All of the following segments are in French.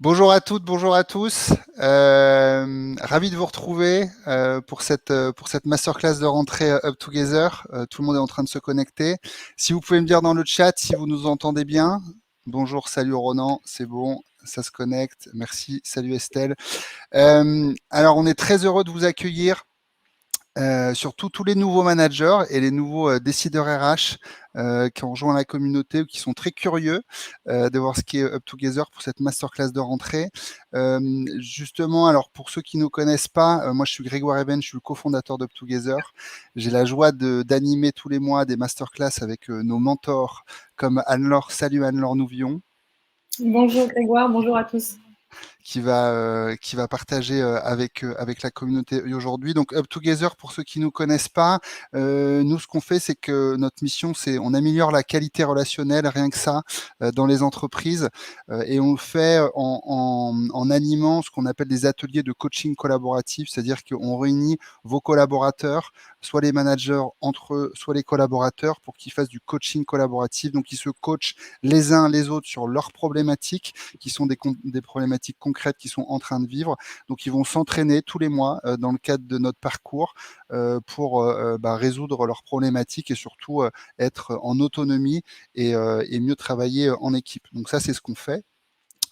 Bonjour à toutes, bonjour à tous. Ravi de vous retrouver pour cette masterclass de rentrée Up Together. Tout le monde est en train de se connecter. Si vous pouvez me dire dans le chat si vous nous entendez bien. Bonjour, salut Ronan, c'est bon, ça se connecte. Merci, salut Estelle. Alors, on est très heureux de vous accueillir. Surtout tous les nouveaux managers et les nouveaux décideurs RH qui ont rejoint la communauté ou qui sont très curieux de voir ce qui est Up Together pour cette masterclass de rentrée. Justement, alors pour ceux qui ne nous connaissent pas, moi je suis Grégoire Eben, je suis le cofondateur d'Up Together. J'ai la joie d'animer tous les mois des masterclass avec nos mentors comme Anne-Laure. Salut Anne-Laure Nouvion. Bonjour Grégoire, bonjour à tous. Qui va partager avec la communauté aujourd'hui. Donc Up Together, pour ceux qui nous connaissent pas, nous ce qu'on fait, c'est que notre mission, c'est on améliore la qualité relationnelle, rien que ça, dans les entreprises, et on le fait en animant ce qu'on appelle des ateliers de coaching collaboratif, c'est-à-dire qu'on réunit vos collaborateurs, soit les managers entre eux, soit les collaborateurs, pour qu'ils fassent du coaching collaboratif. Donc ils se coachent les uns les autres sur leurs problématiques, qui sont des problématiques concrètes qu'ils sont en train de vivre. Donc, ils vont s'entraîner tous les mois dans le cadre de notre parcours pour résoudre leurs problématiques et surtout être en autonomie et mieux travailler en équipe. Donc, ça, c'est ce qu'on fait.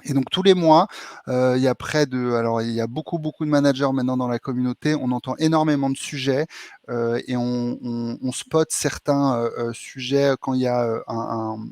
Et donc tous les mois, il y a alors il y a beaucoup de managers maintenant dans la communauté. On entend énormément de sujets et on spot certains sujets quand il y a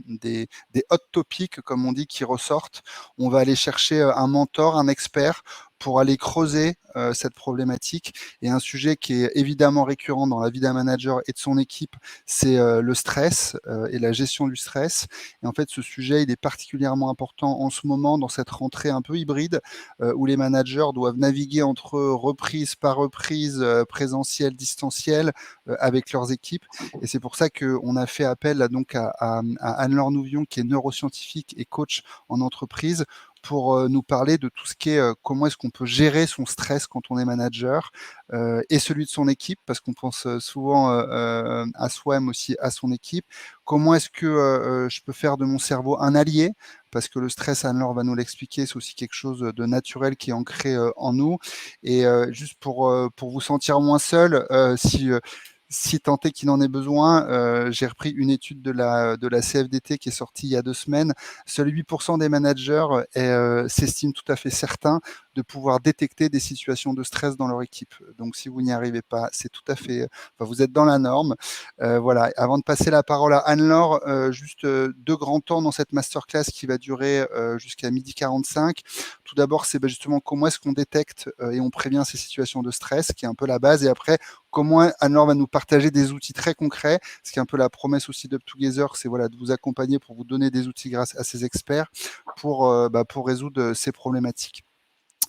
des hot topics, comme on dit, qui ressortent. On va aller chercher un mentor, un expert pour aller creuser cette problématique. Et un sujet qui est évidemment récurrent dans la vie d'un manager et de son équipe, c'est le stress et la gestion du stress. Et en fait, ce sujet, il est particulièrement important en ce moment dans cette rentrée un peu hybride où les managers doivent naviguer entre reprise par reprise, présentiel, distanciel, avec leurs équipes. Et c'est pour ça qu'on a fait appel là, donc à Anne-Laure Nouvion, qui est neuroscientifique et coach en entreprise, pour nous parler de tout ce qui est comment est-ce qu'on peut gérer son stress quand on est manager et celui de son équipe, parce qu'on pense souvent à soi, mais aussi à son équipe. Comment est-ce que je peux faire de mon cerveau un allié? Parce que le stress, Anne-Laure va nous l'expliquer, c'est aussi quelque chose de naturel qui est ancré en nous. Et juste pour vous sentir moins seul, si tant est qu'il en ait besoin, j'ai repris une étude de la CFDT qui est sortie il y a 2 semaines. Seuls 8% des managers s'estiment tout à fait certains de pouvoir détecter des situations de stress dans leur équipe. Donc si vous n'y arrivez pas, c'est tout à fait, vous êtes dans la norme. Voilà. Avant de passer la parole à Anne-Laure, juste 2 grands temps dans cette masterclass qui va durer jusqu'à 12h45. Tout d'abord, c'est justement comment est-ce qu'on détecte et on prévient ces situations de stress, qui est un peu la base. Et après, comment Anne-Laure va nous partager des outils très concrets, ce qui est un peu la promesse aussi d'Up Together, c'est voilà, de vous accompagner pour vous donner des outils grâce à ces experts pour résoudre ces problématiques.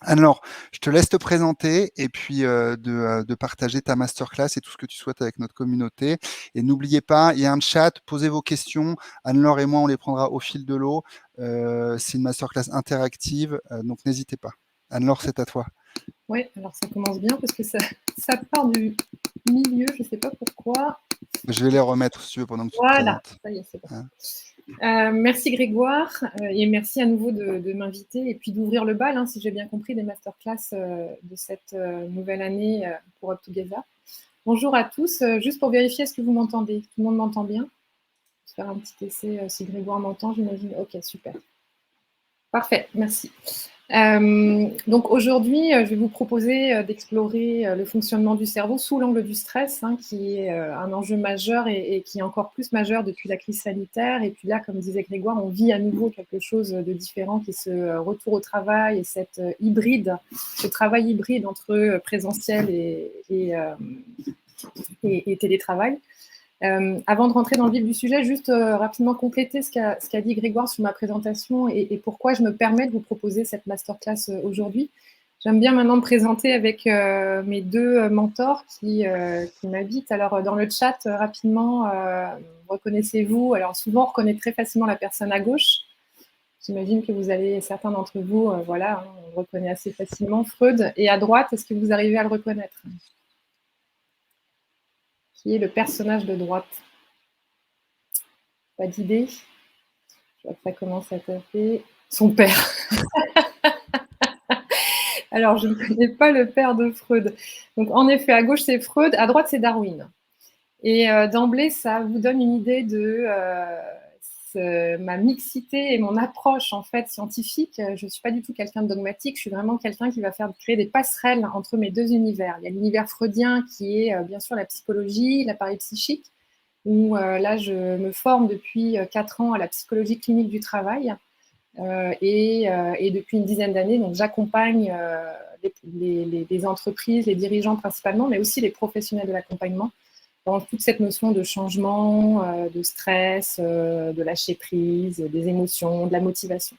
Alors, je te laisse te présenter et puis de partager ta masterclass et tout ce que tu souhaites avec notre communauté. Et n'oubliez pas, il y a un chat, posez vos questions. Anne-Laure et moi, on les prendra au fil de l'eau. C'est une masterclass interactive, donc n'hésitez pas. Anne-Laure, c'est à toi. Oui, alors ça commence bien parce que ça part du milieu, je ne sais pas pourquoi. Je vais les remettre si tu veux pendant que tu te Voilà, présentes. ça y est, c'est bon. Hein. Merci Grégoire et merci à nouveau de m'inviter et puis d'ouvrir le bal, si j'ai bien compris, des masterclass de cette nouvelle année pour Up Together. Bonjour à tous, juste pour vérifier, est-ce que vous m'entendez? Tout le monde m'entend bien? Je vais faire un petit essai si Grégoire m'entend, j'imagine. Ok, super. Parfait, merci. Donc aujourd'hui, je vais vous proposer d'explorer le fonctionnement du cerveau sous l'angle du stress, qui est un enjeu majeur et qui est encore plus majeur depuis la crise sanitaire. Et puis là, comme disait Grégoire, on vit à nouveau quelque chose de différent qui est ce retour au travail et cette hybride, ce travail hybride entre présentiel et télétravail. Avant de rentrer dans le vif du sujet, juste rapidement compléter ce qu'a dit Grégoire sur ma présentation et pourquoi je me permets de vous proposer cette masterclass aujourd'hui. J'aime bien maintenant me présenter avec mes 2 mentors qui m'habitent. Alors, dans le chat, rapidement, reconnaissez-vous? Alors, souvent, on reconnaît très facilement la personne à gauche. J'imagine que vous avez, certains d'entre vous, voilà, on le reconnaît assez facilement, Freud. Et à droite, est-ce que vous arrivez à le reconnaître? Qui est le personnage de droite? Pas d'idée? Je vois que ça commence à taper. Son père. Alors, je ne connais pas le père de Freud. Donc, en effet, à gauche, c'est Freud, à droite, c'est Darwin. Et d'emblée, ça vous donne une idée de ma mixité et mon approche en fait scientifique. Je ne suis pas du tout quelqu'un de dogmatique, je suis vraiment quelqu'un qui va créer des passerelles entre mes deux univers. Il y a l'univers freudien qui est bien sûr la psychologie, l'appareil psychique, où là, je me forme depuis 4 ans à la psychologie clinique du travail. Et depuis une dizaine d'années, donc j'accompagne les entreprises, les dirigeants principalement, mais aussi les professionnels de l'accompagnement dans toute cette notion de changement, de stress, de lâcher prise, des émotions, de la motivation.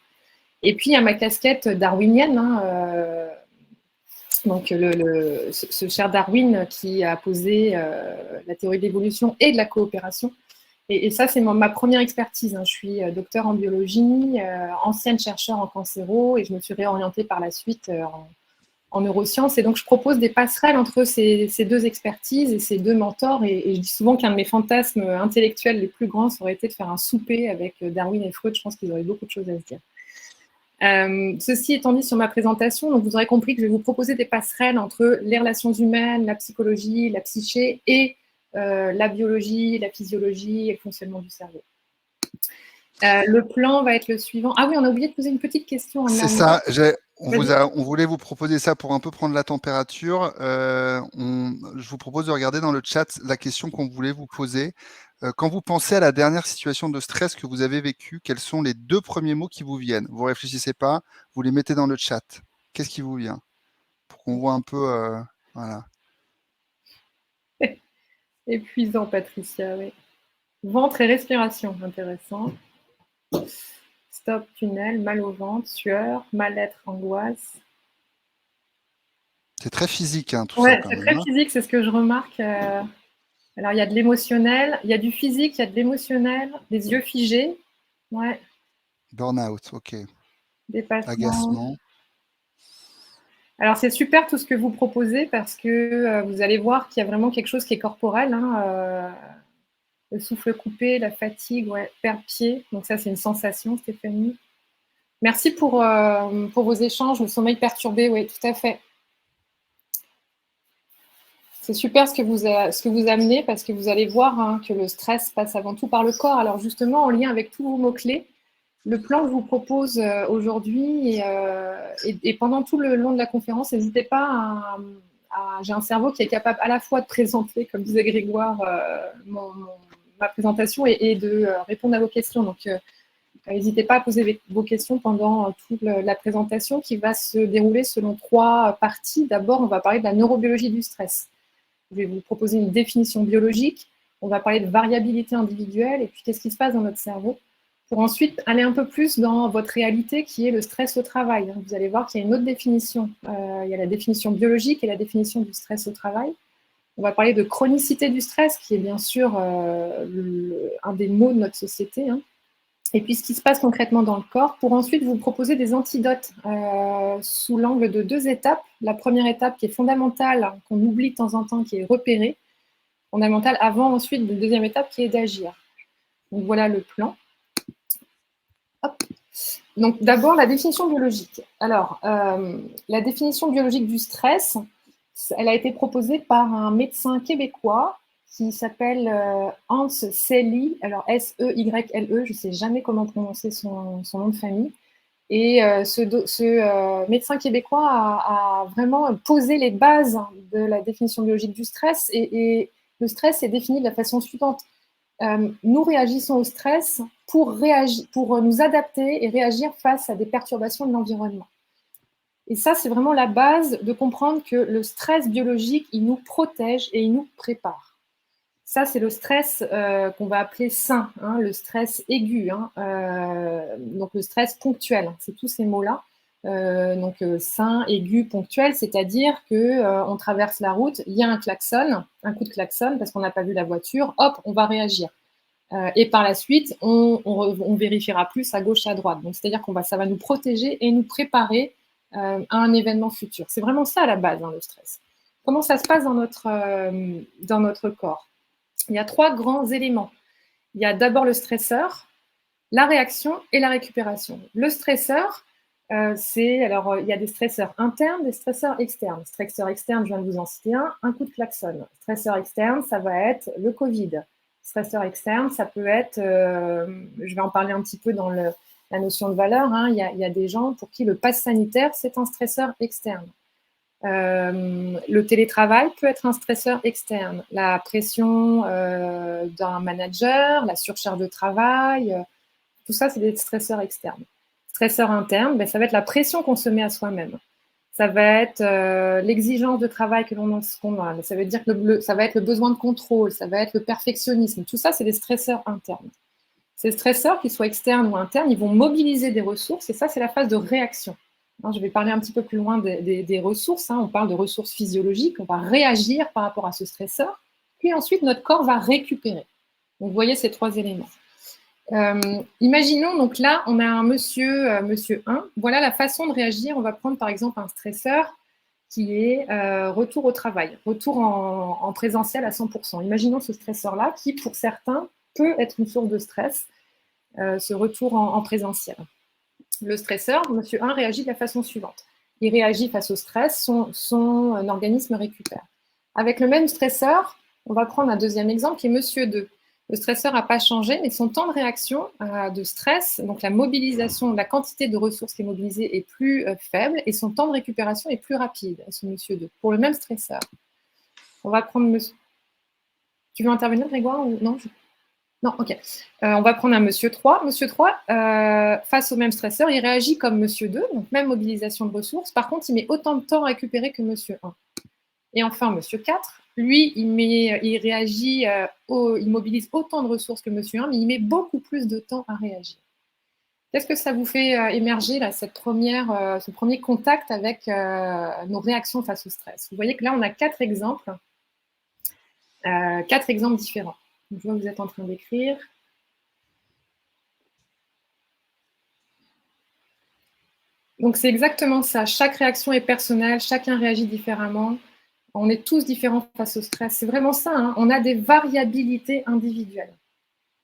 Et puis, il y a ma casquette darwinienne, hein, donc ce cher Darwin qui a posé la théorie de l'évolution et de la coopération. Et ça, c'est ma première expertise, hein. Je suis docteur en biologie, ancienne chercheure en cancéro, et je me suis réorientée par la suite en neurosciences. Et donc, je propose des passerelles entre ces deux expertises et ces deux mentors. Et je dis souvent qu'un de mes fantasmes intellectuels les plus grands, ça aurait été de faire un souper avec Darwin et Freud. Je pense qu'ils auraient beaucoup de choses à se dire. Ceci étant dit sur ma présentation, donc vous aurez compris que je vais vous proposer des passerelles entre les relations humaines, la psychologie, la psyché et la biologie, la physiologie et le fonctionnement du cerveau. Le plan va être le suivant. Ah oui, on a oublié de poser une petite question en C'est amont. ça, on voulait vous proposer ça pour un peu prendre la température. Je vous propose de regarder dans le chat la question qu'on voulait vous poser. Quand vous pensez à la dernière situation de stress que vous avez vécue, quels sont les 2 premiers mots qui vous viennent? Vous réfléchissez pas, vous les mettez dans le chat. Qu'est-ce qui vous vient? Pour qu'on voit un peu, voilà. Épuisant, Patricia, oui. Ventre et respiration, intéressant. Stop, tunnel, mal au ventre, sueur, mal-être, angoisse. C'est très physique, hein, tout ça Ouais, quand c'est même, très hein. physique, c'est ce que je remarque. Alors, il y a de l'émotionnel, il y a du physique, il y a de l'émotionnel, des yeux figés, ouais, Burn-out, OK. dépassement. Agacement. Alors, c'est super tout ce que vous proposez parce que vous allez voir qu'il y a vraiment quelque chose qui est corporel, hein, le souffle coupé, la fatigue, ouais, perdre pied. Donc ça, c'est une sensation, Stéphanie. Merci pour vos échanges. Le sommeil perturbé, oui, tout à fait. C'est super ce que vous amenez parce que vous allez voir hein, que le stress passe avant tout par le corps. Alors justement, en lien avec tous vos mots-clés, le plan que je vous propose aujourd'hui et pendant tout le long de la conférence, n'hésitez pas j'ai un cerveau qui est capable à la fois de présenter, comme disait Grégoire, ma présentation et de répondre à vos questions. Donc, n'hésitez pas à poser vos questions pendant toute la présentation qui va se dérouler selon 3 parties. D'abord, on va parler de la neurobiologie du stress. Je vais vous proposer une définition biologique. On va parler de variabilité individuelle et puis qu'est-ce qui se passe dans notre cerveau pour ensuite aller un peu plus dans votre réalité qui est le stress au travail. Vous allez voir qu'il y a une autre définition. Il y a la définition biologique et la définition du stress au travail. On va parler de chronicité du stress qui est bien sûr un des mots de notre société. Hein. Et puis ce qui se passe concrètement dans le corps, pour ensuite vous proposer des antidotes sous l'angle de 2 étapes. La première étape qui est fondamentale, qu'on oublie de temps en temps, qui est repérer, fondamentale avant ensuite la deuxième étape qui est d'agir. Donc voilà le plan. Hop. Donc d'abord la définition biologique. Alors la définition biologique du stress, elle a été proposée par un médecin québécois qui s'appelle Hans Selye, alors S-E-Y-L-E, je ne sais jamais comment prononcer son nom de famille. Et ce médecin québécois a vraiment posé les bases de la définition biologique du stress. Et le stress est défini de la façon suivante. Nous réagissons au stress pour nous adapter et réagir face à des perturbations de l'environnement. Et ça, c'est vraiment la base de comprendre que le stress biologique, il nous protège et il nous prépare. Ça, c'est le stress qu'on va appeler sain, hein, le stress aigu, hein, donc le stress ponctuel, c'est tous ces mots-là. Donc sain, aigu, ponctuel, c'est-à-dire qu'on traverse la route, il y a un klaxon, un coup de klaxon parce qu'on n'a pas vu la voiture, hop, on va réagir. Et par la suite, on vérifiera plus à gauche, à droite. Donc c'est-à-dire ça va nous protéger et nous préparer à un événement futur. C'est vraiment ça à la base, hein, le stress. Comment ça se passe dans notre corps? Il y a 3 grands éléments. Il y a d'abord le stresseur, la réaction et la récupération. Le stresseur, Alors, il y a des stresseurs internes, des stresseurs externes. Stresseur externe, je viens de vous en citer un coup de klaxon. Stresseur externe, ça va être le Covid. Stresseur externe, ça peut être, je vais en parler un petit peu dans la notion de valeur, hein, il y a des gens pour qui le pass sanitaire, c'est un stresseur externe. Le télétravail peut être un stresseur externe. La pression d'un manager, la surcharge de travail, tout ça, c'est des stresseurs externes. Stresseur interne, ça va être la pression qu'on se met à soi-même. Ça va être l'exigence de travail que l'on a. Ça veut dire que ça va être le besoin de contrôle, ça va être le perfectionnisme. Tout ça, c'est des stresseurs internes. Ces stresseurs, qu'ils soient externes ou internes, ils vont mobiliser des ressources et ça, c'est la phase de réaction. Alors, je vais parler un petit peu plus loin des ressources. Hein. On parle de ressources physiologiques. On va réagir par rapport à ce stresseur. Puis ensuite, notre corps va récupérer. Donc, vous voyez ces trois éléments. Imaginons, donc là, on a un monsieur 1. Voilà la façon de réagir. On va prendre par exemple un stresseur qui est retour au travail, retour en présentiel à 100%. Imaginons ce stresseur-là qui, pour certains, peut être une source de stress, ce retour en présentiel. Le stresseur, monsieur 1, réagit de la façon suivante. Il réagit face au stress, son organisme récupère. Avec le même stresseur, on va prendre un deuxième exemple qui est monsieur 2. Le stresseur n'a pas changé, mais son temps de réaction de stress, donc la mobilisation, la quantité de ressources qui est mobilisée est plus faible et son temps de récupération est plus rapide, ce monsieur 2, pour le même stresseur. On va prendre monsieur... Tu veux intervenir, Grégoire, ou non? Non, ok. On va prendre un monsieur 3. Monsieur 3, face au même stresseur, il réagit comme monsieur 2, donc même mobilisation de ressources. Par contre, il met autant de temps à récupérer que monsieur 1. Et enfin, monsieur 4, lui, il réagit, il mobilise autant de ressources que monsieur 1, mais il met beaucoup plus de temps à réagir. Qu'est-ce que ça vous fait émerger, là, ce premier contact avec nos réactions face au stress? Vous voyez que là, on a 4 exemples différents. Je vois que vous êtes en train d'écrire. Donc, c'est exactement ça. Chaque réaction est personnelle, chacun réagit différemment. On est tous différents face au stress. C'est vraiment ça. Hein. On a des variabilités individuelles.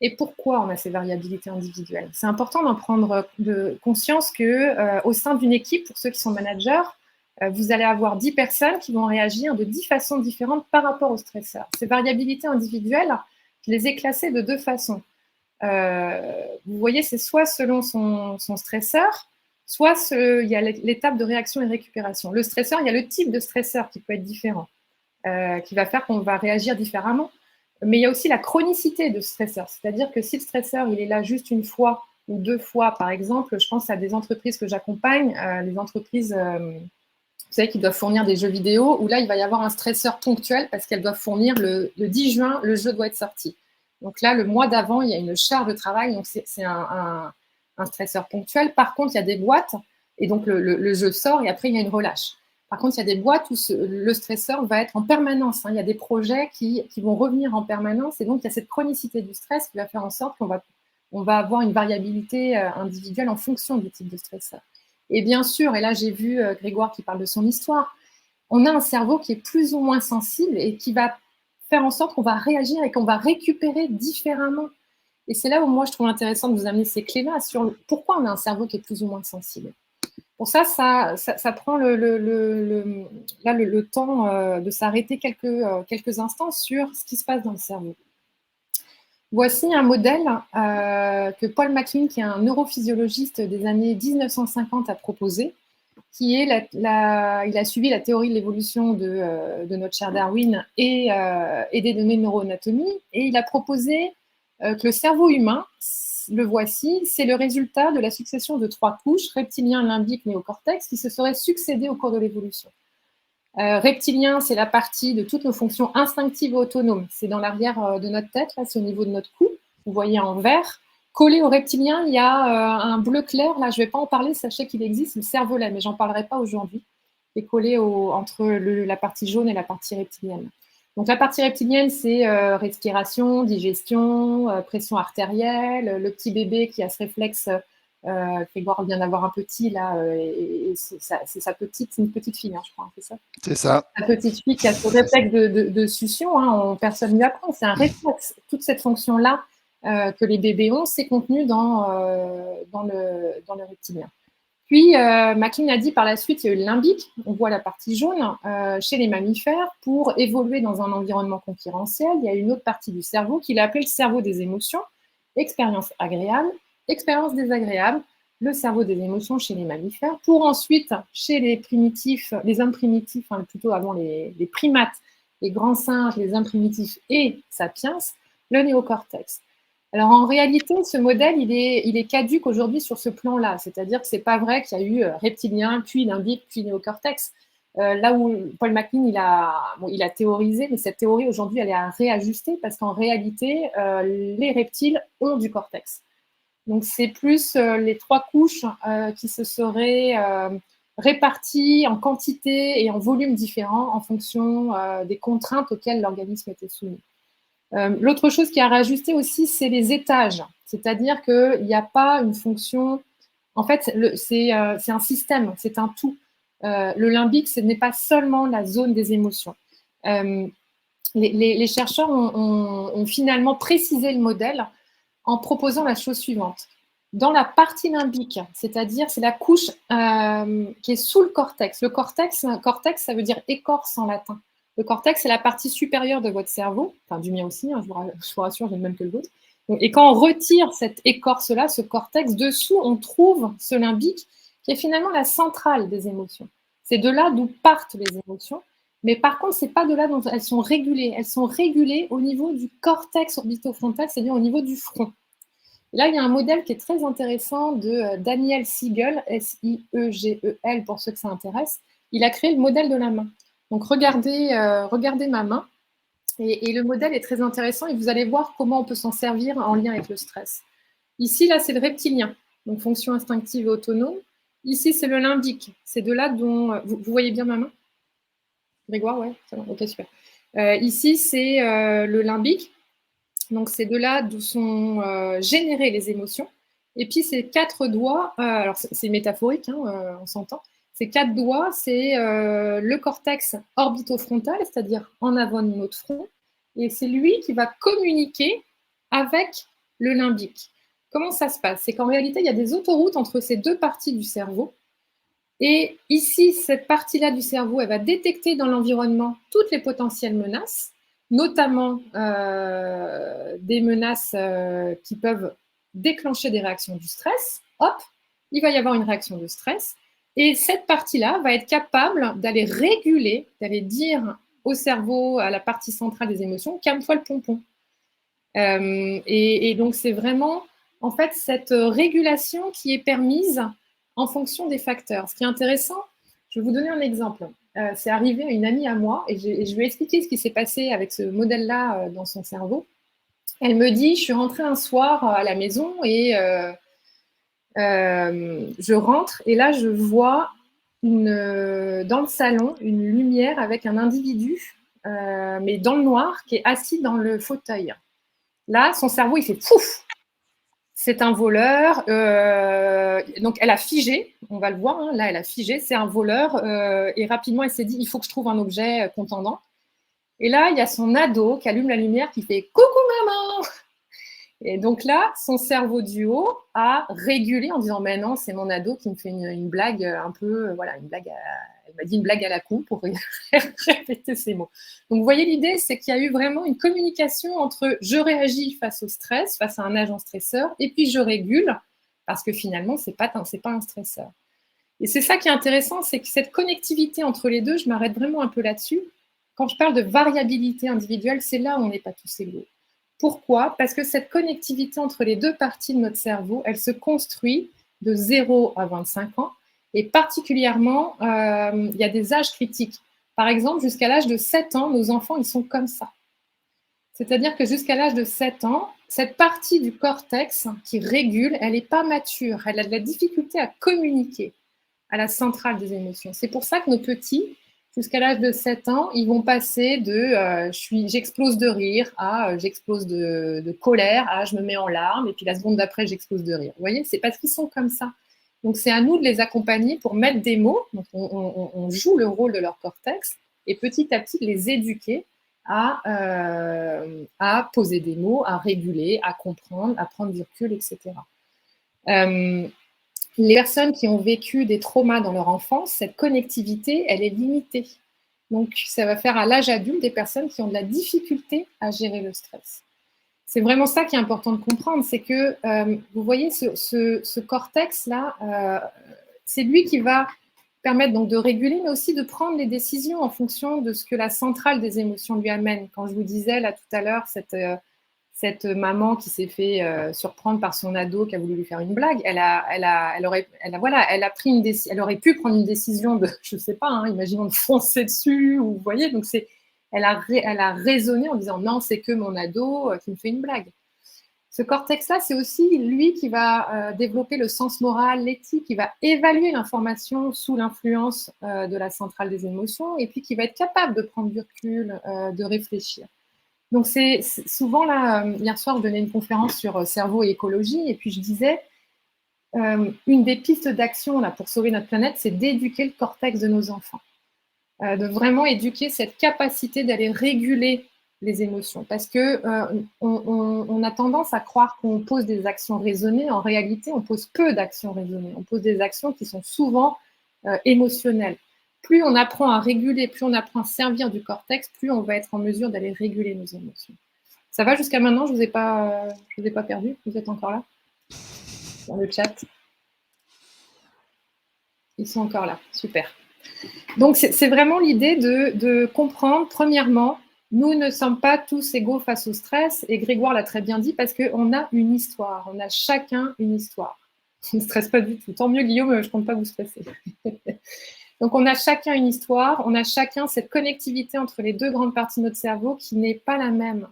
Et pourquoi on a ces variabilités individuelles? C'est important d'en prendre conscience qu'au sein d'une équipe, pour ceux qui sont managers, vous allez avoir 10 personnes qui vont réagir de 10 façons différentes par rapport au stresseur. Ces variabilités individuelles, je les ai classées de 2 façons. Vous voyez, c'est soit selon son stresseur, soit il y a l'étape de réaction et récupération. Le stresseur, il y a le type de stresseur qui peut être différent, qui va faire qu'on va réagir différemment. Mais il y a aussi la chronicité de ce stresseur. C'est-à-dire que si le stresseur, il est là juste une fois ou 2 fois, par exemple, je pense à des entreprises que j'accompagne, les entreprises, vous savez, qui doivent fournir des jeux vidéo, où là, il va y avoir un stresseur ponctuel parce qu'elles doivent fournir le 10 juin, le jeu doit être sorti. Donc là, le mois d'avant, il y a une charge de travail, donc c'est un stresseur ponctuel. Par contre, il y a des boîtes, et donc le jeu sort, et après, il y a une relâche. Par contre, il y a des boîtes où le stresseur va être en permanence. Hein. Il y a des projets qui vont revenir en permanence, et donc il y a cette chronicité du stress qui va faire en sorte qu'on va avoir une variabilité individuelle en fonction du type de stresseur. Et bien sûr, et là j'ai vu Grégoire qui parle de son histoire, on a un cerveau qui est plus ou moins sensible et qui va faire en sorte qu'on va réagir et qu'on va récupérer différemment. Et c'est là où moi je trouve intéressant de vous amener ces clés-là sur pourquoi on a un cerveau qui est plus ou moins sensible. Pour ça prend le temps de s'arrêter quelques instants sur ce qui se passe dans le cerveau. Voici un modèle que Paul MacLean, qui est un neurophysiologiste des années 1950, a proposé, qui est il a suivi la théorie de l'évolution de notre cher Darwin et des données de neuroanatomie, et il a proposé que le cerveau humain, le voici, c'est le résultat de la succession de 3 couches, reptilien, limbique, néocortex, qui se seraient succédées au cours de l'évolution. Reptilien, c'est la partie de toutes nos fonctions instinctives et autonomes. C'est dans l'arrière de notre tête, là, c'est au niveau de notre cou. Vous voyez en vert. Collé au reptilien, il y a un bleu clair. Là, je ne vais pas en parler, sachez qu'il existe, le cervelet, mais j'en parlerai pas aujourd'hui. Il est collé entre la partie jaune et la partie reptilienne. Donc, la partie reptilienne, c'est respiration, digestion, pression artérielle, le petit bébé qui a ce réflexe. Grégoire vient d'avoir un petit, là, et c'est une petite fille, hein, je crois, c'est ça? C'est ça. La petite fille qui a ce réflexe de succion, hein, personne ne lui apprend, c'est un réflexe. Toute cette fonction-là que les bébés ont, c'est contenu dans le reptilien. Puis, MacLean a dit par la suite, il y a eu le limbique, on voit la partie jaune, chez les mammifères, pour évoluer dans un environnement concurrentiel. Il y a une autre partie du cerveau qu'il a appelé le cerveau des émotions, expérience agréable, expérience désagréable, le cerveau des émotions chez les mammifères, pour ensuite, chez les primitifs, les hommes primitifs, enfin, plutôt avant les primates, les grands singes, les hommes primitifs et sapiens, le néocortex. Alors en réalité, ce modèle, il est caduque aujourd'hui sur ce plan-là, c'est-à-dire que c'est pas vrai qu'il y a eu reptilien, puis limbique, puis néocortex. Là où Paul MacLean, il a théorisé, mais cette théorie aujourd'hui, elle est à réajuster parce qu'en réalité, les reptiles ont du cortex. Donc c'est plus les 3 couches qui se seraient réparties en quantité et en volume différents en fonction des contraintes auxquelles l'organisme était soumis. L'autre chose qui a réajusté aussi, c'est les étages. C'est-à-dire qu'il n'y a pas une fonction. En fait, c'est un système, c'est un tout. Le limbique, ce n'est pas seulement la zone des émotions. Les chercheurs ont finalement précisé le modèle en proposant la chose suivante. Dans la partie limbique, c'est-à-dire c'est la couche qui est sous le cortex. Le cortex, ça veut dire écorce en latin. Le cortex, c'est la partie supérieure de votre cerveau, enfin du mien aussi, hein, je vous rassure, j'ai le même que le vôtre. Et quand on retire cette écorce-là, ce cortex, dessous, on trouve ce limbique qui est finalement la centrale des émotions. C'est de là d'où partent les émotions. Mais par contre, ce n'est pas de là dont elles sont régulées. Elles sont régulées au niveau du cortex orbitofrontal, c'est-à-dire au niveau du front. Là, il y a un modèle qui est très intéressant de Daniel Siegel, S-I-E-G-E-L, pour ceux que ça intéresse. Il a créé le modèle de la main. Donc, regardez ma main. Et le modèle est très intéressant et vous allez voir comment on peut s'en servir en lien avec le stress. Ici, là, c'est le reptilien, donc fonction instinctive et autonome. Ici, c'est le limbique. C'est de là dont... Vous voyez bien ma main? Grégoire, ouais, ça va. Ok, super. Ici, c'est le limbique. Donc, c'est de là d'où sont générées les émotions. Et puis, ces 4 doigts, alors c'est métaphorique, hein, on s'entend. Ces 4 doigts, c'est le cortex orbitofrontal, c'est-à-dire en avant de notre front. Et c'est lui qui va communiquer avec le limbique. Comment ça se passe? C'est qu'en réalité, il y a des autoroutes entre ces 2 parties du cerveau. Et ici, cette partie-là du cerveau, elle va détecter dans l'environnement toutes les potentielles menaces, notamment des menaces qui peuvent déclencher des réactions du stress. Hop, il va y avoir une réaction de stress. Et cette partie-là va être capable d'aller réguler, d'aller dire au cerveau, à la partie centrale des émotions, calme-toi le pompon. Et donc, c'est vraiment, en fait, cette régulation qui est permise en fonction des facteurs. Ce qui est intéressant, je vais vous donner un exemple. C'est arrivé à une amie à moi et je lui ai expliqué ce qui s'est passé avec ce modèle-là dans son cerveau. Elle me dit, je suis rentrée un soir à la maison et je rentre et là, je vois dans le salon une lumière avec un individu, mais dans le noir, qui est assis dans le fauteuil. Là, son cerveau, il fait pouf. C'est un voleur. Donc, elle a figé. On va le voir. Hein, là, elle a figé. C'est un voleur. Et rapidement, elle s'est dit, il faut que je trouve un objet contendant. Et là, il y a son ado qui allume la lumière, qui fait coucou maman. Et donc là, son cerveau du haut a régulé en disant, mais non, c'est mon ado qui me fait une blague un peu, voilà, une blague. Elle m'a dit une blague à la con pour répéter ces mots. Donc, vous voyez, l'idée, c'est qu'il y a eu vraiment une communication entre je réagis face au stress, face à un agent stresseur, et puis je régule, parce que finalement, ce n'est pas un stresseur. Et c'est ça qui est intéressant, c'est que cette connectivité entre les deux, je m'arrête vraiment un peu là-dessus. Quand je parle de variabilité individuelle, c'est là où on n'est pas tous égaux. Pourquoi? Parce que cette connectivité entre les 2 parties de notre cerveau, elle se construit de 0 à 25 ans. Et particulièrement, il y a des âges critiques. Par exemple, jusqu'à l'âge de 7 ans, nos enfants, ils sont comme ça. C'est-à-dire que jusqu'à l'âge de 7 ans, cette partie du cortex qui régule, elle n'est pas mature. Elle a de la difficulté à communiquer à la centrale des émotions. C'est pour ça que nos petits, jusqu'à l'âge de 7 ans, ils vont passer de j'explose de rire à j'explose de colère à je me mets en larmes et puis la seconde d'après, j'explose de rire. Vous voyez, c'est parce qu'ils sont comme ça. Donc, c'est à nous de les accompagner pour mettre des mots. Donc, on joue le rôle de leur cortex et petit à petit les éduquer à poser des mots, à réguler, à comprendre, à prendre du recul, etc. les personnes qui ont vécu des traumas dans leur enfance, cette connectivité, elle est limitée. Donc, ça va faire à l'âge adulte des personnes qui ont de la difficulté à gérer le stress. C'est vraiment ça qui est important de comprendre, c'est que, vous voyez, ce cortex-là, c'est lui qui va permettre donc de réguler, mais aussi de prendre les décisions en fonction de ce que la centrale des émotions lui amène. Quand je vous disais là tout à l'heure, cette maman qui s'est fait surprendre par son ado qui a voulu lui faire une blague, elle aurait pu prendre une décision de, je sais pas, hein, imaginons de foncer dessus, ou vous voyez, donc elle a raisonné en disant non, c'est que mon ado qui me fait une blague. Ce cortex-là, c'est aussi lui qui va développer le sens moral, l'éthique, qui va évaluer l'information sous l'influence de la centrale des émotions, et puis qui va être capable de prendre du recul, de réfléchir. Donc, c'est souvent, là, hier soir, je donnais une conférence sur cerveau et écologie, et puis je disais, une des pistes d'action là, pour sauver notre planète, c'est d'éduquer le cortex de nos enfants. De vraiment éduquer cette capacité d'aller réguler les émotions. Parce que on a tendance à croire qu'on pose des actions raisonnées. En réalité, on pose peu d'actions raisonnées. On pose des actions qui sont souvent émotionnelles. Plus on apprend à réguler, plus on apprend à servir du cortex, plus on va être en mesure d'aller réguler nos émotions. Ça va jusqu'à maintenant? Je ne vous ai pas perdu? Vous êtes encore là? Dans le chat? Ils sont encore là. Super. Donc, c'est vraiment l'idée de comprendre, premièrement, nous ne sommes pas tous égaux face au stress, et Grégoire l'a très bien dit, parce qu'on a une histoire, on a chacun une histoire. Je ne stresse pas du tout. Tant mieux, Guillaume, je ne compte pas vous stresser. Donc, on a chacun une histoire, on a chacun cette connectivité entre les deux grandes parties de notre cerveau qui n'est pas la même.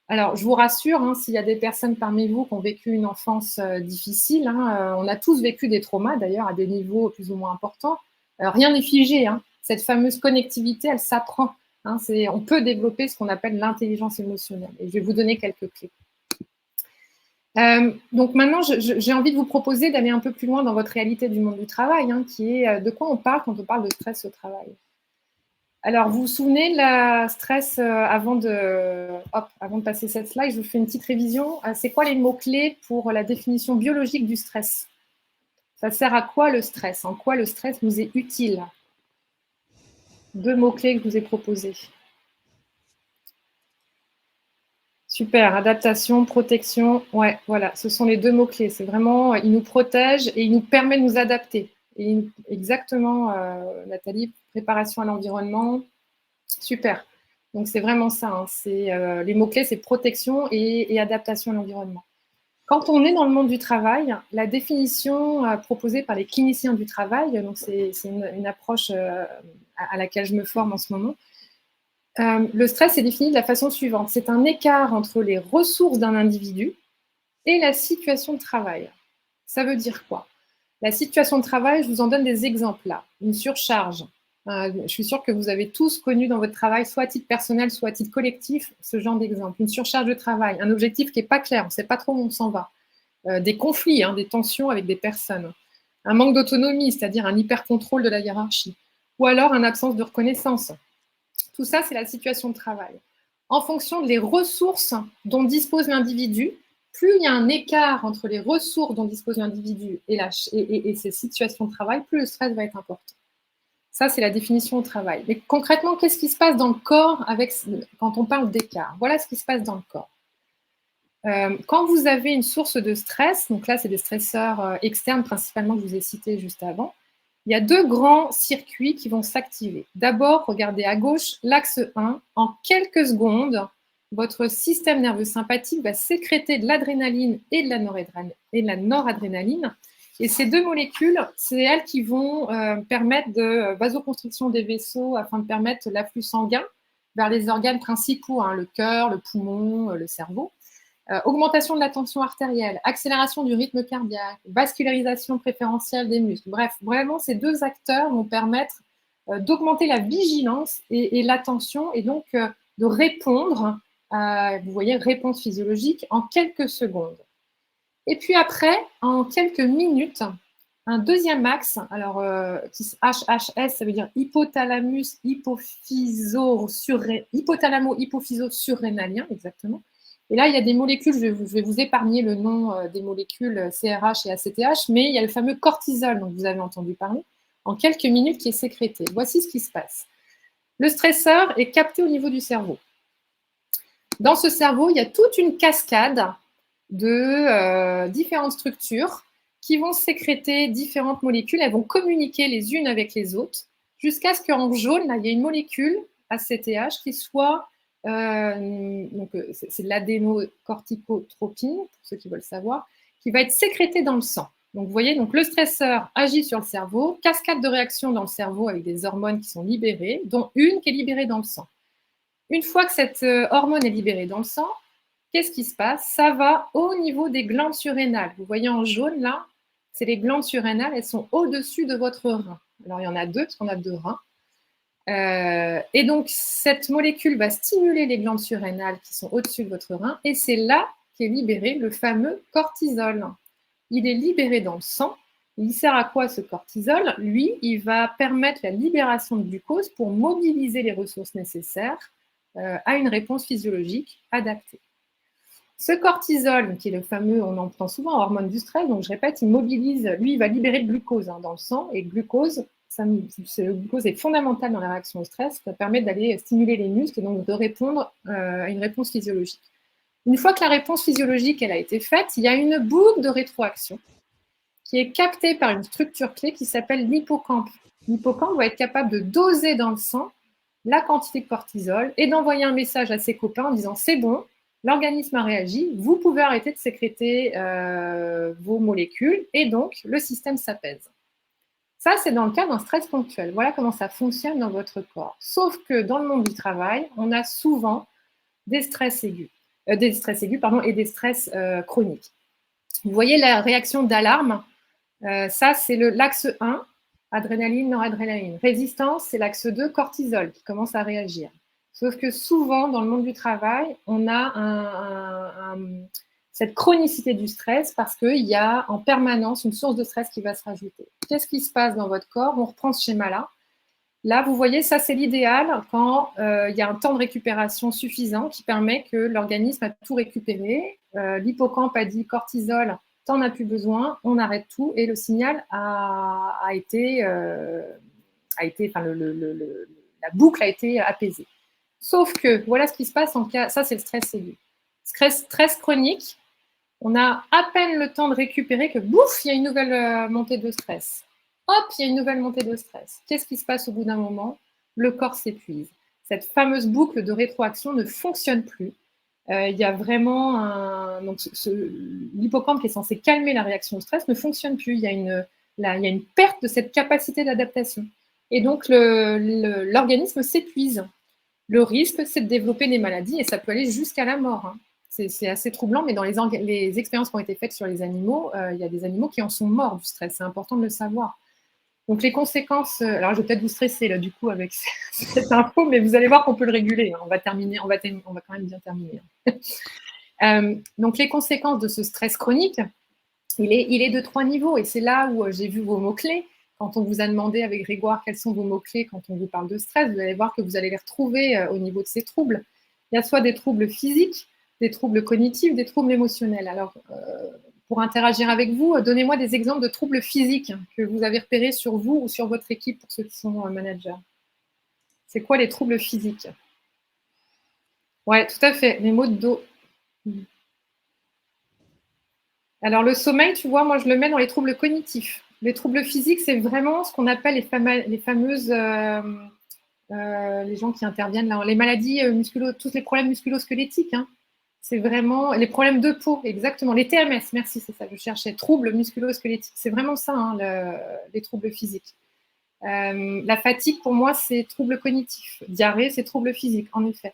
Alors, je vous rassure, hein, s'il y a des personnes parmi vous qui ont vécu une enfance difficile, hein, on a tous vécu des traumas, d'ailleurs, à des niveaux plus ou moins importants. Rien n'est figé. Hein. Cette fameuse connectivité, elle s'apprend. Hein, on peut développer ce qu'on appelle l'intelligence émotionnelle. Et je vais vous donner quelques clés. Donc maintenant, j'ai envie de vous proposer d'aller un peu plus loin dans votre réalité du monde du travail, hein, qui est de quoi on parle quand on parle de stress au travail. Alors, vous vous souvenez de la stress avant de passer cette slide, je vous fais une petite révision. C'est quoi les mots-clés pour la définition biologique du stress? Ça sert à quoi le stress? En quoi le stress nous est utile? 2 mots-clés que je vous ai proposés. Super, adaptation, protection. Ouais, voilà, ce sont les 2 mots-clés. C'est vraiment, il nous protège et il nous permet de nous adapter. Et exactement, Nathalie, préparation à l'environnement. Super. Donc, c'est vraiment ça. Hein. Les mots-clés, c'est protection et adaptation à l'environnement. Quand on est dans le monde du travail, la définition proposée par les cliniciens du travail, donc c'est une approche à laquelle je me forme en ce moment, le stress est défini de la façon suivante. C'est un écart entre les ressources d'un individu et la situation de travail. Ça veut dire quoi? La situation de travail, je vous en donne des exemples là. Une surcharge. Je suis sûre que vous avez tous connu dans votre travail, soit à titre personnel, soit à titre collectif, ce genre d'exemple. Une surcharge de travail, un objectif qui n'est pas clair, on ne sait pas trop où on s'en va. Des conflits, hein, des tensions avec des personnes. Un manque d'autonomie, c'est-à-dire un hyper-contrôle de la hiérarchie. Ou alors une absence de reconnaissance. Tout ça, c'est la situation de travail. En fonction des ressources dont dispose l'individu, plus il y a un écart entre les ressources dont dispose l'individu et ses situations de travail, plus le stress va être important. Ça, c'est la définition au travail. Mais concrètement, qu'est-ce qui se passe dans le corps quand on parle d'écart? Voilà ce qui se passe dans le corps. Quand vous avez une source de stress, donc là, c'est des stresseurs externes principalement que je vous ai cités juste avant, il y a 2 grands circuits qui vont s'activer. D'abord, regardez à gauche, l'axe 1. En quelques secondes, votre système nerveux sympathique va sécréter de l'adrénaline et de la noradrénaline. Et ces 2 molécules, c'est elles qui vont permettre de vasoconstriction des vaisseaux afin de permettre l'afflux sanguin vers les organes principaux, hein, le cœur, le poumon, le cerveau. Augmentation de la tension artérielle, accélération du rythme cardiaque, vascularisation préférentielle des muscles. Bref, vraiment, ces 2 acteurs vont permettre d'augmenter la vigilance et l'attention et donc de répondre, vous voyez, réponse physiologique en quelques secondes. Et puis après, en quelques minutes, un deuxième axe, alors HHS, ça veut dire hypothalamo-hypophyso-surrénalien, exactement, Et là, il y a des molécules, je vais vous épargner le nom des molécules CRH et ACTH, mais il y a le fameux cortisol dont vous avez entendu parler, en quelques minutes, qui est sécrété. Voici ce qui se passe. Le stresseur est capté au niveau du cerveau. Dans ce cerveau, il y a toute une cascade de différentes structures qui vont sécréter différentes molécules. Elles vont communiquer les unes avec les autres jusqu'à ce qu'en jaune, là, il y ait une molécule ACTH qui soit, c'est de l'adénocorticotropine, pour ceux qui veulent savoir, qui va être sécrétée dans le sang. Donc, vous voyez, donc le stresseur agit sur le cerveau, cascade de réactions dans le cerveau avec des hormones qui sont libérées, dont une qui est libérée dans le sang. Une fois que cette hormone est libérée dans le sang, qu'est-ce qui se passe? Ça va au niveau des glandes surrénales. Vous voyez en jaune, là, c'est les glandes surrénales, elles sont au-dessus de votre rein. Alors, il y en a deux, parce qu'on a deux reins. Et donc, cette molécule va stimuler les glandes surrénales qui sont au-dessus de votre rein, et c'est là qu'est libéré le fameux cortisol. Il est libéré dans le sang. Il sert à quoi ce cortisol? Lui, il va permettre la libération de glucose pour mobiliser les ressources nécessaires à une réponse physiologique adaptée. Ce cortisol, qui est le fameux, on entend souvent, hormone du stress, donc je répète, il mobilise, lui, il va libérer le glucose dans le sang, et le glucose est fondamental dans la réaction au stress, ça permet d'aller stimuler les muscles et donc de répondre à une réponse physiologique. Une fois que la réponse physiologique elle a été faite, il y a une boucle de rétroaction qui est captée par une structure clé qui s'appelle l'hippocampe. L'hippocampe va être capable de doser dans le sang la quantité de cortisol et d'envoyer un message à ses copains en disant c'est bon, l'organisme a réagi, vous pouvez arrêter de sécréter vos molécules et donc le système s'apaise. Ça, c'est dans le cas d'un stress ponctuel. Voilà comment ça fonctionne dans votre corps. Sauf que dans le monde du travail, on a souvent des stress aigus, et des stress chroniques. Vous voyez la réaction d'alarme, ça c'est l'axe 1, adrénaline, noradrénaline. Résistance, c'est l'axe 2, cortisol, qui commence à réagir. Sauf que souvent, dans le monde du travail, on a cette chronicité du stress parce qu'il y a en permanence une source de stress qui va se rajouter. Qu'est-ce qui se passe dans votre corps? On reprend ce schéma-là. Là, vous voyez, ça c'est l'idéal quand il y a un temps de récupération suffisant qui permet que l'organisme a tout récupéré. L'hippocampe a dit cortisol, t'en as plus besoin, on arrête tout et le signal la boucle a été apaisée. Sauf que, voilà ce qui se passe en cas, ça c'est le stress aigu. Stress chronique, on a à peine le temps de récupérer que bouf, il y a une nouvelle montée de stress. Hop, il y a une nouvelle montée de stress. Qu'est-ce qui se passe au bout d'un moment? Le corps s'épuise. Cette fameuse boucle de rétroaction ne fonctionne plus. Il y a vraiment l'hippocampe qui est censé calmer la réaction au stress ne fonctionne plus. Il y a une perte de cette capacité d'adaptation. Et donc, l'organisme s'épuise. Le risque, c'est de développer des maladies et ça peut aller jusqu'à la mort. Hein. C'est assez troublant, mais dans les expériences qui ont été faites sur les animaux, il y a des animaux qui en sont morts du stress. C'est important de le savoir. Donc, les conséquences... alors, je vais peut-être vous stresser, là, du coup, avec cette info, mais vous allez voir qu'on peut le réguler. Hein. On va quand même bien terminer. Donc, les conséquences de ce stress chronique, il est de 3 niveaux. Et c'est là où j'ai vu vos mots-clés. Quand on vous a demandé avec Grégoire quels sont vos mots-clés quand on vous parle de stress, vous allez voir que vous allez les retrouver au niveau de ces troubles. Il y a soit des troubles physiques, des troubles cognitifs, des troubles émotionnels. Alors, pour interagir avec vous, donnez-moi des exemples de troubles physiques que vous avez repérés sur vous ou sur votre équipe pour ceux qui sont managers. C'est quoi les troubles physiques? Ouais, tout à fait, les maux de dos. Alors, le sommeil, tu vois, moi, je le mets dans les troubles cognitifs. Les troubles physiques, c'est vraiment ce qu'on appelle les fameuses... les gens qui interviennent là, les maladies tous les problèmes musculo-squelettiques. Hein. C'est vraiment les problèmes de peau, exactement. Les TMS, merci, c'est ça, je cherchais. Troubles musculo-squelettiques, c'est vraiment ça, hein, les troubles physiques. La fatigue, pour moi, c'est troubles cognitifs. Diarrhée, c'est troubles physiques, en effet.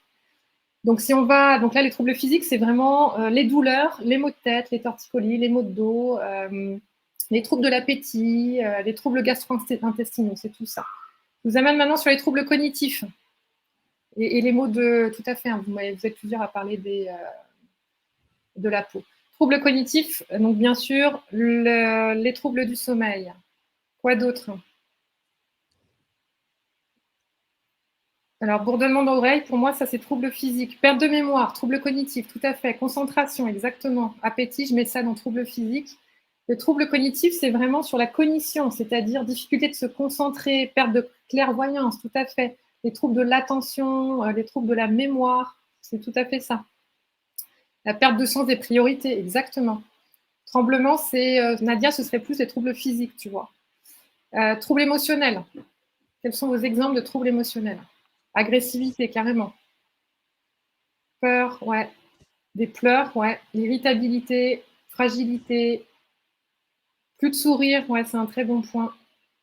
Donc, donc là, les troubles physiques, c'est vraiment les douleurs, les maux de tête, les torticolis, les maux de dos, les troubles de l'appétit, les troubles gastro-intestinaux, c'est tout ça. Je vous amène maintenant sur les troubles cognitifs et les maux de... Tout à fait, hein, vous êtes plusieurs à parler de la peau. Troubles cognitifs, donc bien sûr, les troubles du sommeil. Quoi d'autre? Alors, bourdonnement d'oreille, pour moi, ça, c'est trouble physique. Perte de mémoire, trouble cognitif, tout à fait. Concentration, exactement. Appétit, je mets ça dans trouble physique. Le trouble cognitif, c'est vraiment sur la cognition, c'est-à-dire difficulté de se concentrer, perte de clairvoyance, tout à fait. Les troubles de l'attention, les troubles de la mémoire, c'est tout à fait ça. La perte de sens des priorités, exactement. Tremblement, c'est Nadia, ce serait plus les troubles physiques, tu vois. Troubles émotionnels. Quels sont vos exemples de troubles émotionnels? Agressivité, carrément. Peur, ouais. Des pleurs, ouais. Irritabilité, fragilité, plus de sourire, ouais, c'est un très bon point.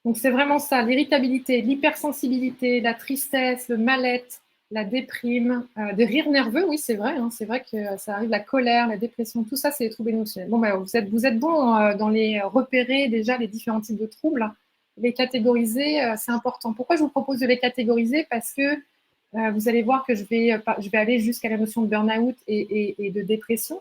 Donc c'est vraiment ça, l'irritabilité, l'hypersensibilité, la tristesse, le mal-être, la déprime, des rires nerveux, oui c'est vrai, hein, c'est vrai que ça arrive, la colère, la dépression, tout ça c'est les troubles émotionnels. Bon, ben, vous êtes bon dans les repérer déjà les différents types de troubles, les catégoriser, c'est important. Pourquoi je vous propose de les catégoriser? Parce que vous allez voir que je vais aller jusqu'à la notion de burn-out et de dépression.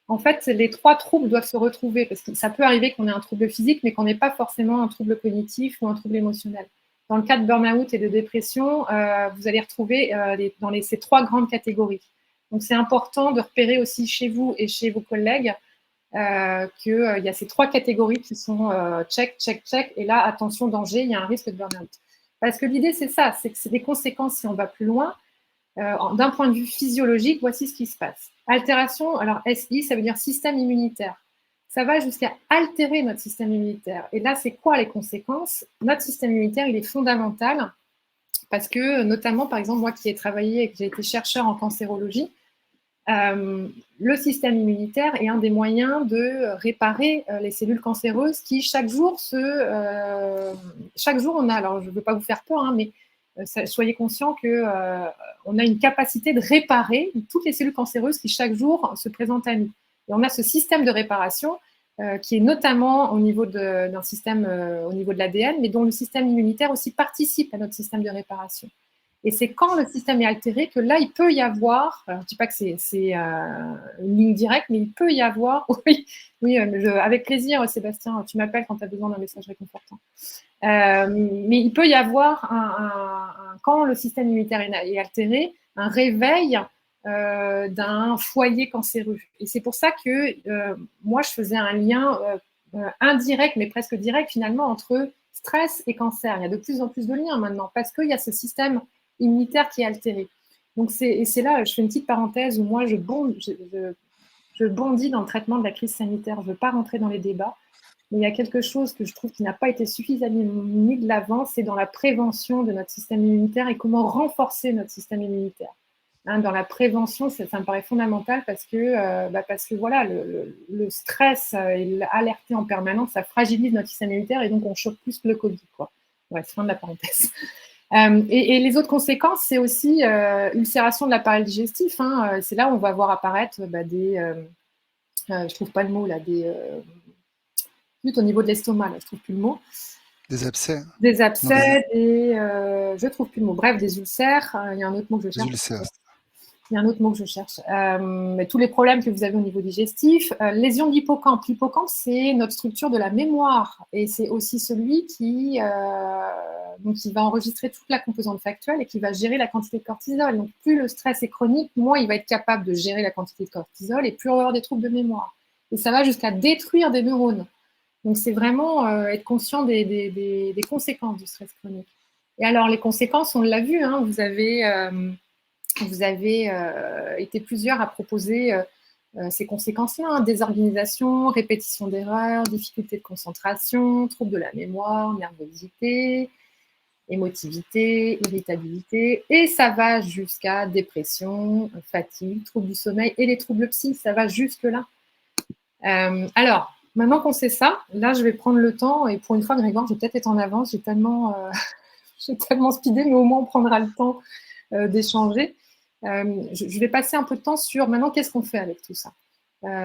En fait, les trois troubles doivent se retrouver parce que ça peut arriver qu'on ait un trouble physique, mais qu'on n'ait pas forcément un trouble cognitif ou un trouble émotionnel. Dans le cas de burn-out et de dépression, vous allez retrouver ces trois grandes catégories. Donc, c'est important de repérer aussi chez vous et chez vos collègues qu'il y a ces trois catégories qui sont check, check, check. Et là, attention, danger, il y a un risque de burn-out. Parce que l'idée, c'est ça, c'est que c'est des conséquences si on va plus loin. D'un point de vue physiologique, voici ce qui se passe. Altération, alors SI, ça veut dire système immunitaire. Ça va jusqu'à altérer notre système immunitaire. Et là, c'est quoi les conséquences? Notre système immunitaire, il est fondamental parce que, notamment, par exemple, moi qui ai travaillé et que j'ai été chercheur en cancérologie, le système immunitaire est un des moyens de réparer les cellules cancéreuses qui, chaque jour, on a, alors je ne veux pas vous faire peur, hein, mais soyez conscients qu'on a une capacité de réparer toutes les cellules cancéreuses qui, chaque jour, se présentent à nous. Et on a ce système de réparation qui est notamment au niveau d'un système, au niveau de l'ADN, mais dont le système immunitaire aussi participe à notre système de réparation. Et c'est quand le système est altéré que là, il peut y avoir, alors je ne dis pas que c'est une ligne directe, mais il peut y avoir, oui, avec plaisir, Sébastien, tu m'appelles quand tu as besoin d'un message réconfortant. Mais il peut y avoir, quand le système immunitaire est altéré, un réveil d'un foyer cancéreux. Et c'est pour ça que moi, je faisais un lien indirect, mais presque direct finalement, entre stress et cancer. Il y a de plus en plus de liens maintenant, parce qu'il y a ce système immunitaire qui est altéré. Donc c'est là, je fais une petite parenthèse où moi, je bondis dans le traitement de la crise sanitaire. Je ne veux pas rentrer dans les débats. Mais il y a quelque chose que je trouve qui n'a pas été suffisamment mis de l'avant, c'est dans la prévention de notre système immunitaire et comment renforcer notre système immunitaire. Hein, dans la prévention, ça me paraît fondamental parce que voilà, le stress et l'alerter en permanence, ça fragilise notre système immunitaire et donc on choque plus que le Covid, quoi. Ouais, c'est fin de la parenthèse. Et les autres conséquences, c'est aussi ulcération de l'appareil digestif. Hein, c'est là où on va voir apparaître je trouve pas le mot là, au niveau de l'estomac, là, je trouve plus le mot. Des abcès? Des abcès, je trouve plus le mot. Bref, des ulcères. Il y a un autre mot que je cherche. Des ulcères. Il y a un autre mot que je cherche. Tous les problèmes que vous avez au niveau digestif. Lésion de l'hippocampe. L'hippocampe, c'est notre structure de la mémoire. Et c'est aussi celui qui va enregistrer toute la composante factuelle et qui va gérer la quantité de cortisol. Donc, plus le stress est chronique, moins il va être capable de gérer la quantité de cortisol et plus on va avoir des troubles de mémoire. Et ça va jusqu'à détruire des neurones. Donc, c'est vraiment être conscient des conséquences du stress chronique. Et alors, les conséquences, on l'a vu, hein, vous avez été plusieurs à proposer ces conséquences-là, hein, désorganisation, répétition d'erreurs, difficulté de concentration, troubles de la mémoire, nervosité, émotivité, irritabilité, et ça va jusqu'à dépression, fatigue, troubles du sommeil et les troubles psy, ça va jusque-là. Alors, maintenant qu'on sait ça, là, je vais prendre le temps, et pour une fois, Grégoire, je vais peut-être être en avance, j'ai tellement speedé, mais au moins, on prendra le temps d'échanger. Je vais passer un peu de temps sur, maintenant, qu'est-ce qu'on fait avec tout ça?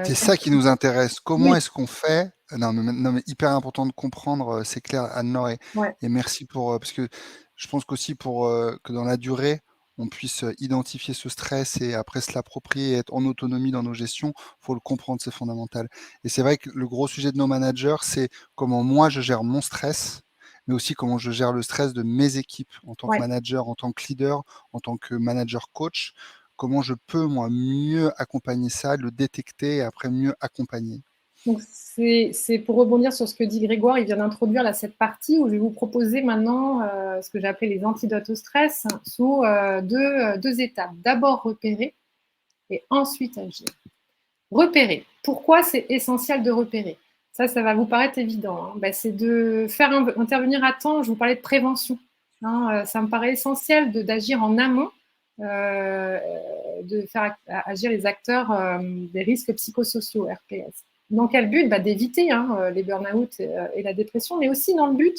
C'est ça qui nous intéresse. Comment est-ce qu'on fait? Non, mais hyper important de comprendre, c'est clair, Anne-Laure, et merci pour, parce que je pense qu'aussi pour que dans la durée, on puisse identifier ce stress et après se l'approprier et être en autonomie dans nos gestions, faut le comprendre, c'est fondamental. Et c'est vrai que le gros sujet de nos managers, c'est comment moi je gère mon stress mais aussi comment je gère le stress de mes équipes en tant que Ouais. manager, en tant que leader, en tant que manager coach. Comment je peux, moi, mieux accompagner ça, le détecter et après mieux accompagner. Donc, c'est pour rebondir sur ce que dit Grégoire, il vient d'introduire là, cette partie où je vais vous proposer maintenant ce que j'ai appelé les antidotes au stress sous deux étapes. D'abord repérer et ensuite agir. Repérer. Pourquoi c'est essentiel de repérer? Ça va vous paraître évident. Hein. Ben, c'est de faire intervenir à temps. Je vous parlais de prévention. Hein, ça me paraît essentiel d'agir en amont, de faire agir les acteurs des risques psychosociaux, RPS. Dans quel but? D'éviter les burn-out et la dépression, mais aussi dans le but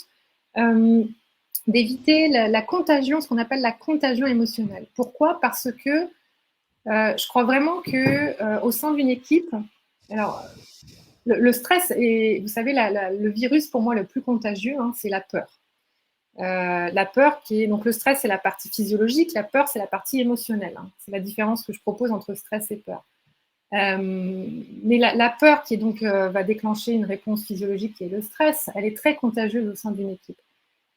d'éviter la contagion, ce qu'on appelle la contagion émotionnelle. Pourquoi? Parce que je crois vraiment que au sein d'une équipe, alors le stress est, vous savez, le virus pour moi le plus contagieux, c'est la peur. La peur qui est donc le stress, c'est la partie physiologique, la peur, c'est la partie émotionnelle. C'est la différence que je propose entre stress et peur. Mais la peur qui est donc va déclencher une réponse physiologique qui est le stress, elle est très contagieuse au sein d'une équipe.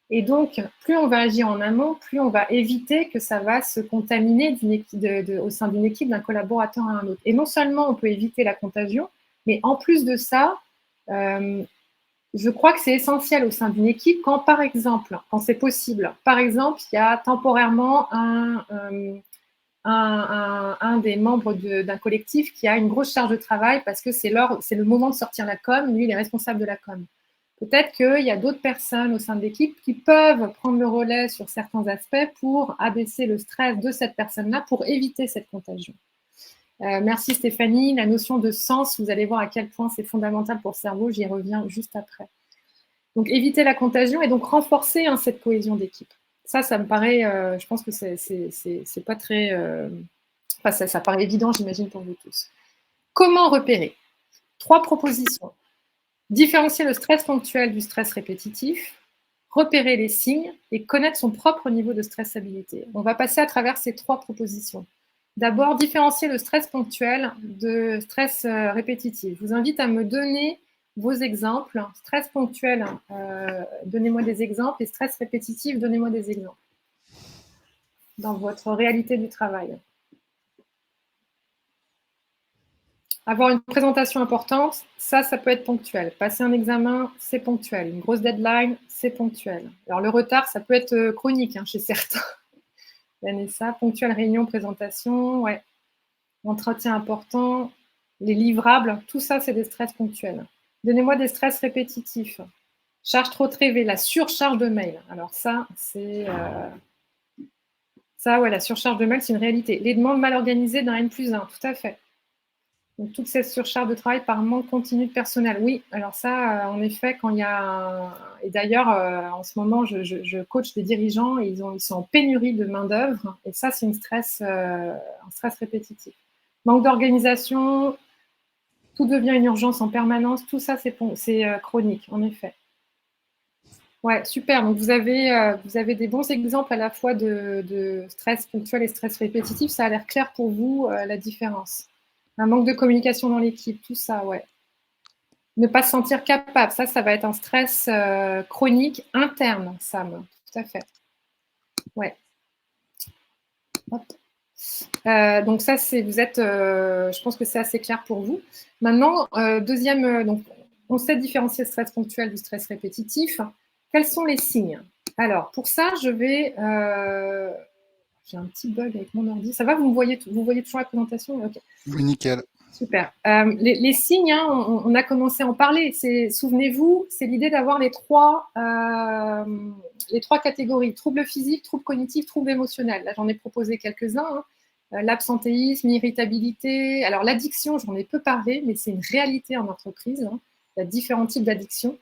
Et donc, plus on va agir en amont, plus on va éviter que ça va se contaminer au sein d'une équipe, d'un collaborateur à un autre. Et non seulement on peut éviter la contagion, mais en plus de ça, je crois que c'est essentiel au sein d'une équipe quand, par exemple, quand c'est possible, par exemple, il y a temporairement un des membres d'un collectif qui a une grosse charge de travail parce que c'est le moment de sortir la com, lui, il est responsable de la com. Peut-être qu'il y a d'autres personnes au sein de l'équipe qui peuvent prendre le relais sur certains aspects pour abaisser le stress de cette personne-là, pour éviter cette contagion. Merci Stéphanie. La notion de sens, vous allez voir à quel point c'est fondamental pour le cerveau, j'y reviens juste après. Donc éviter la contagion et donc renforcer cette cohésion d'équipe. Ça me paraît, je pense que c'est pas très... Enfin, ça paraît évident, j'imagine, pour vous tous. Comment repérer? 3 propositions. Différencier le stress ponctuel du stress répétitif, repérer les signes et connaître son propre niveau de stressabilité. On va passer à travers ces 3 propositions. D'abord, différencier le stress ponctuel de stress répétitif. Je vous invite à me donner vos exemples. Stress ponctuel, donnez-moi des exemples, et stress répétitif, donnez-moi des exemples dans votre réalité du travail. Avoir une présentation importante, ça peut être ponctuel. Passer un examen, c'est ponctuel. Une grosse deadline, c'est ponctuel. Alors le retard, ça peut être chronique chez certains. Vanessa, ponctuel, réunion, présentation, ouais. Entretien important, les livrables, tout ça, c'est des stress ponctuels. Donnez-moi des stress répétitifs. Charge trop élevée, la surcharge de mail. Alors ça, c'est... Ça, ouais, la surcharge de mail, c'est une réalité. Les demandes mal organisées d'un N+1, tout à fait. Donc, toute cette surcharge de travail par manque continu de personnel. Oui, alors ça, en effet, quand il y a... Et d'ailleurs, en ce moment, je coach des dirigeants et ils sont en pénurie de main-d'œuvre. Et ça, c'est un stress répétitif. Manque d'organisation, tout devient une urgence en permanence. Tout ça, c'est chronique, en effet. Ouais, super. Donc, vous avez des bons exemples à la fois de stress ponctuel et stress répétitif. Ça a l'air clair pour vous, la différence. Un manque de communication dans l'équipe, tout ça, ouais. Ne pas se sentir capable, ça va être un stress chronique interne, Sam. Tout à fait. Ouais. Hop. Donc ça, je pense que c'est assez clair pour vous. Maintenant, deuxième, donc on sait différencier le stress ponctuel du stress répétitif. Quels sont les signes? Alors, pour ça, j'ai un petit bug avec mon ordi. Ça va, vous voyez toujours la présentation? Okay. Oui, nickel. Super. Les signes, on a commencé à en parler. Souvenez-vous, c'est l'idée d'avoir les trois catégories. Troubles physiques, troubles cognitifs, troubles émotionnels. Là, j'en ai proposé quelques-uns. L'absentéisme, l'irritabilité. Alors, l'addiction, j'en ai peu parlé, mais c'est une réalité en entreprise. Il y a différents types d'addiction.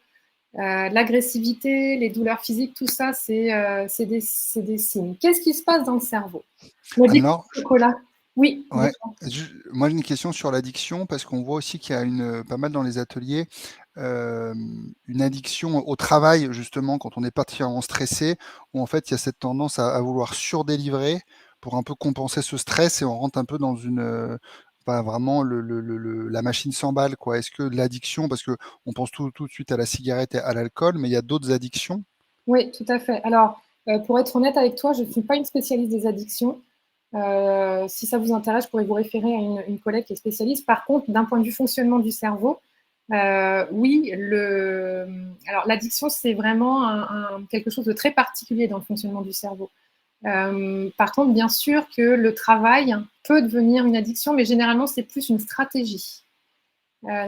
L'agressivité, les douleurs physiques, tout ça, c'est des signes. Qu'est-ce qui se passe dans le cerveau? Alors, chocolat. Oui. Ouais. Moi, j'ai une question sur l'addiction parce qu'on voit aussi qu'il y a pas mal dans les ateliers, une addiction au travail, justement, quand on est particulièrement stressé, où en fait, il y a cette tendance à vouloir surdélivrer pour un peu compenser ce stress et on rentre un peu dans pas vraiment la machine s'emballe, quoi. Est-ce que l'addiction, parce qu'on pense tout de suite à la cigarette et à l'alcool, mais il y a d'autres addictions? Oui, tout à fait. Alors, pour être honnête avec toi, je ne suis pas une spécialiste des addictions. Si ça vous intéresse, je pourrais vous référer à une collègue qui est spécialiste. Par contre, d'un point de vue fonctionnement du cerveau, oui, alors l'addiction, c'est vraiment quelque chose de très particulier dans le fonctionnement du cerveau. Par contre, bien sûr que le travail peut devenir une addiction, mais généralement, c'est plus une stratégie.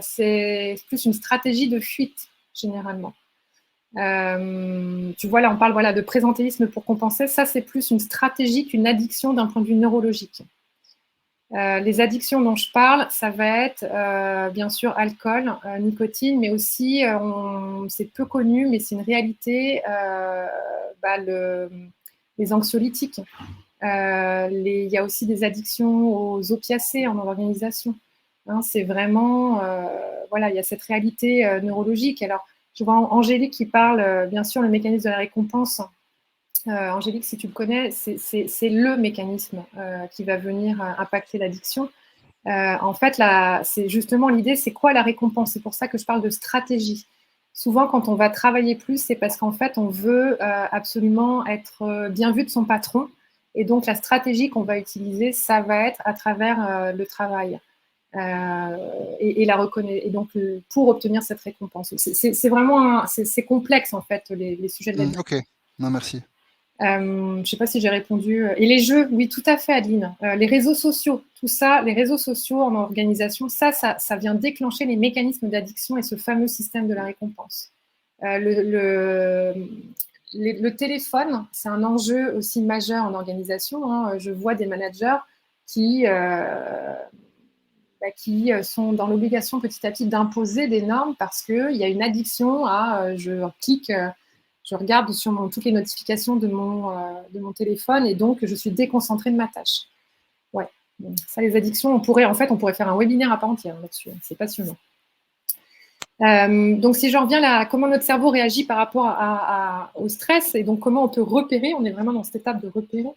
C'est plus une stratégie de fuite, généralement. Tu vois, là, on parle voilà, de présentéisme pour compenser. Ça, c'est plus une stratégie qu'une addiction d'un point de vue neurologique. Les addictions dont je parle, ça va être bien sûr alcool, nicotine, mais aussi, c'est peu connu, mais c'est une réalité, les anxiolytiques. Il y a aussi des addictions aux opiacés en organisation. Hein, c'est vraiment, voilà, il y a cette réalité neurologique. Alors, je vois Angélique qui parle, bien sûr, le mécanisme de la récompense. Angélique, si tu le connais, c'est le mécanisme qui va venir impacter l'addiction. En fait, c'est justement l'idée, c'est quoi la récompense? C'est pour ça que je parle de stratégie. Souvent, quand on va travailler plus, c'est parce qu'en fait, on veut absolument être bien vu de son patron. Et donc, la stratégie qu'on va utiliser, ça va être à travers le travail. Et la reconnaître. Et donc, pour obtenir cette récompense. C'est vraiment c'est complexe, en fait, les sujets de l'addiction. Ok, non, merci. Je ne sais pas si j'ai répondu. Et les jeux, oui, tout à fait, Adeline. Les réseaux sociaux, tout ça, les réseaux sociaux en organisation, ça vient déclencher les mécanismes d'addiction et ce fameux système de la récompense. Le téléphone, c'est un enjeu aussi majeur en organisation. Hein. Je vois des managers qui sont dans l'obligation petit à petit d'imposer des normes parce qu'il y a une addiction à je clique, je regarde sur toutes les notifications de mon téléphone et donc je suis déconcentrée de ma tâche. Ouais, donc, ça, les addictions, on pourrait faire un webinaire à part entière là-dessus, c'est passionnant. Donc, si je reviens à comment notre cerveau réagit par rapport au stress et donc comment on peut repérer, on est vraiment dans cette étape de repérer.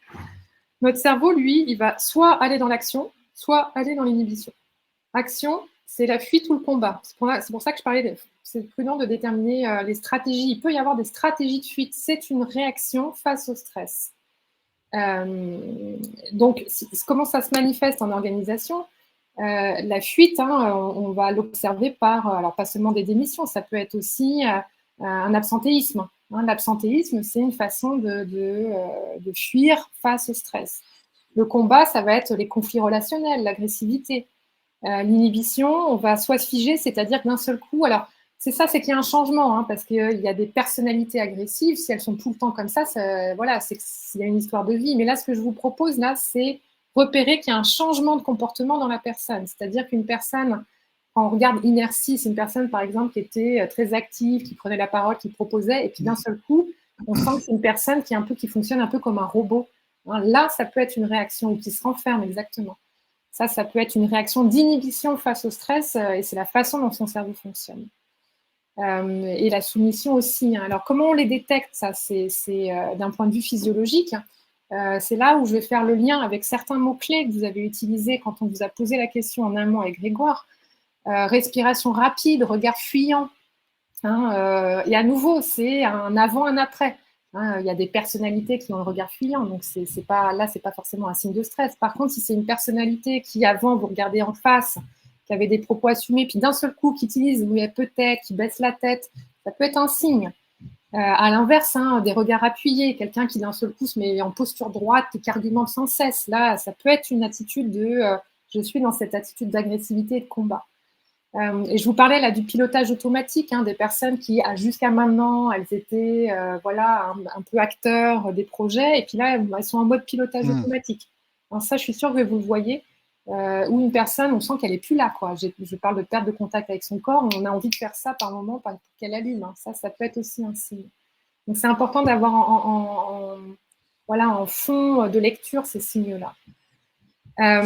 Notre cerveau, lui, il va soit aller dans l'action, soit aller dans l'inhibition. Action, c'est la fuite ou le combat. C'est pour ça que je parlais c'est prudent de déterminer les stratégies. Il peut y avoir des stratégies de fuite. C'est une réaction face au stress. Donc, comment ça se manifeste en organisation? La fuite, hein, on va l'observer par, alors pas seulement des démissions, ça peut être aussi un absentéisme. Hein. L'absentéisme, c'est une façon de fuir face au stress. Le combat, ça va être les conflits relationnels, l'agressivité. L'inhibition, on va soit se figer, c'est-à-dire que d'un seul coup, alors c'est ça, c'est qu'il y a un changement, hein, parce qu'il y a des personnalités agressives, si elles sont tout le temps comme ça voilà, c'est qu'il y a une histoire de vie. Mais là, ce que je vous propose, là, c'est repérer qu'il y a un changement de comportement dans la personne. C'est-à-dire qu'une personne, quand on regarde inertie, c'est une personne, par exemple, qui était très active, qui prenait la parole, qui proposait, et puis d'un seul coup, on sent que c'est une personne qui fonctionne un peu comme un robot. Hein, là, ça peut être une réaction, ou qui se renferme, exactement. Ça peut être une réaction d'inhibition face au stress et c'est la façon dont son cerveau fonctionne. Et la soumission aussi. Hein. Alors, comment on les détecte? Ça, c'est d'un point de vue physiologique. C'est là où je vais faire le lien avec certains mots-clés que vous avez utilisés quand on vous a posé la question en amont avec Grégoire. Respiration rapide, regard fuyant. Hein, et à nouveau, c'est un avant, un après. Hein, il y a des personnalités qui ont le regard fuyant, donc c'est pas forcément un signe de stress. Par contre, si c'est une personnalité qui avant vous regardez en face, qui avait des propos assumés, puis d'un seul coup qui utilise oui peut-être, qui baisse la tête, ça peut être un signe. À l'inverse, hein, des regards appuyés, quelqu'un qui d'un seul coup se met en posture droite et qui argumente sans cesse, là, ça peut être une attitude de je suis dans cette attitude d'agressivité et de combat. Et je vous parlais là du pilotage automatique, hein, des personnes qui, jusqu'à maintenant, elles étaient voilà, un peu acteurs des projets, et puis là, elles sont en mode pilotage automatique. Alors ça, je suis sûre que vous le voyez, où une personne, on sent qu'elle n'est plus là. Quoi. Je parle de perte de contact avec son corps, on a envie de faire ça par moment pour qu'elle allume. Hein. Ça peut être aussi un signe. Donc c'est important d'avoir voilà, en fond de lecture ces signes-là. Ah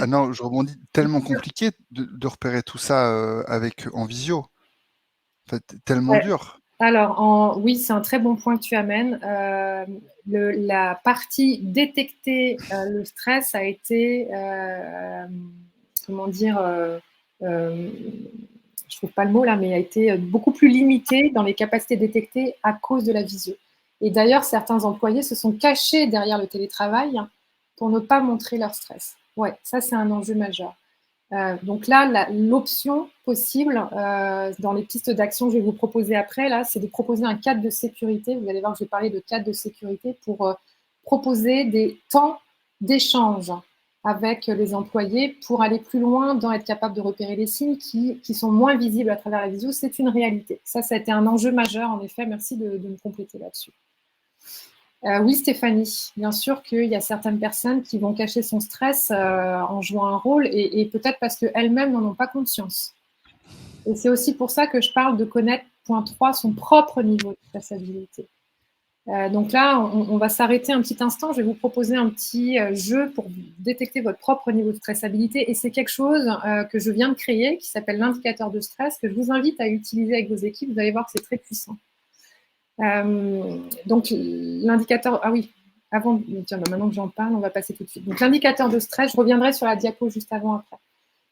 non, je rebondis, tellement compliqué de repérer tout ça en visio. En fait, tellement dur. Alors, oui, c'est un très bon point que tu amènes. La partie détecter le stress a été, comment dire, je trouve pas le mot là, mais a été beaucoup plus limité dans les capacités détectées à cause de la visio. Et d'ailleurs, certains employés se sont cachés derrière le télétravail pour ne pas montrer leur stress. Ouais, ça c'est un enjeu majeur. Donc là, l'option possible dans les pistes d'action que je vais vous proposer après, là, c'est de proposer un cadre de sécurité. Vous allez voir que je vais parler de cadre de sécurité pour proposer des temps d'échange avec les employés pour aller plus loin dans être capable de repérer les signes qui sont moins visibles à travers la visio. C'est une réalité. Ça a été un enjeu majeur, en effet. Merci de me compléter là-dessus. Oui, Stéphanie, bien sûr qu'il y a certaines personnes qui vont cacher son stress en jouant un rôle et peut-être parce qu'elles-mêmes n'en ont pas conscience. Et c'est aussi pour ça que je parle de connaître, point 3, son propre niveau de stressabilité. Donc là, on va s'arrêter un petit instant. Je vais vous proposer un petit jeu pour détecter votre propre niveau de stressabilité. Et c'est quelque chose que je viens de créer qui s'appelle l'indicateur de stress que je vous invite à utiliser avec vos équipes. Vous allez voir que c'est très puissant. Donc l'indicateur, ah oui, avant, tiens, maintenant que j'en parle, on va passer tout de suite. Donc l'indicateur de stress, je reviendrai sur la diapo juste avant après.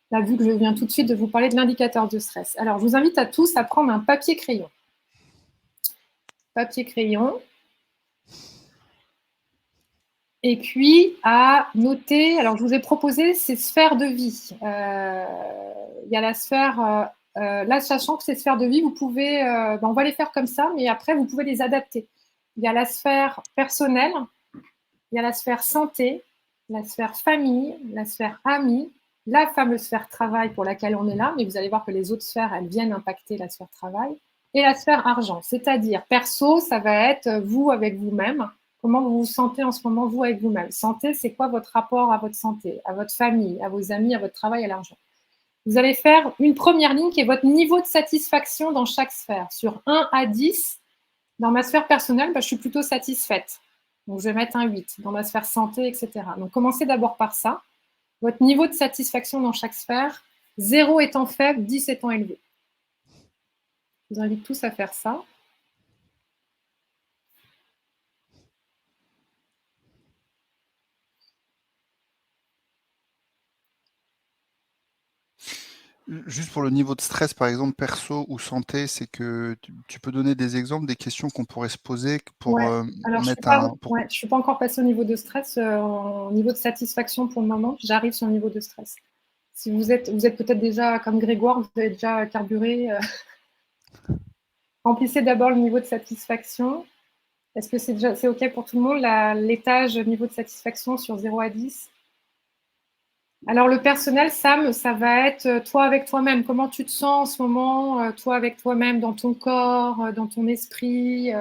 Là, vu que je viens tout de suite de vous parler de l'indicateur de stress. Alors, je vous invite à tous à prendre un papier-crayon. Papier-crayon. Et puis à noter, alors je vous ai proposé ces sphères de vie. Il y a la sphère, là sachant que ces sphères de vie, vous pouvez, on va les faire comme ça, mais après vous pouvez les adapter. Il y a la sphère personnelle, il y a la sphère santé, la sphère famille, la sphère amis, la fameuse sphère travail pour laquelle on est là, mais vous allez voir que les autres sphères, elles viennent impacter la sphère travail, et la sphère argent, c'est-à-dire perso, ça va être vous avec vous-même. Comment vous vous sentez en ce moment, vous, avec vous-même? Santé, c'est quoi votre rapport à votre santé, à votre famille, à vos amis, à votre travail, à l'argent? Vous allez faire une première ligne qui est votre niveau de satisfaction dans chaque sphère. Sur 1 à 10, dans ma sphère personnelle, je suis plutôt satisfaite. Donc, je vais mettre un 8 dans ma sphère santé, etc. Donc, commencez d'abord par ça. Votre niveau de satisfaction dans chaque sphère, 0 étant faible, 10 étant élevé. Je vous invite tous à faire ça. Juste pour le niveau de stress, par exemple, perso ou santé, c'est que tu peux donner des exemples, des questions qu'on pourrait se poser pour alors, mettre un... je ne suis pas encore passée au niveau de stress, au niveau de satisfaction pour le moment. J'arrive sur le niveau de stress. Si vous êtes peut-être déjà, comme Grégoire, vous avez déjà carburé. Remplissez d'abord le niveau de satisfaction. Est-ce que c'est OK pour tout le monde, l'étage niveau de satisfaction sur 0 à 10? Alors, le personnel, Sam, ça va être toi avec toi-même. Comment tu te sens en ce moment, toi avec toi-même, dans ton corps, dans ton esprit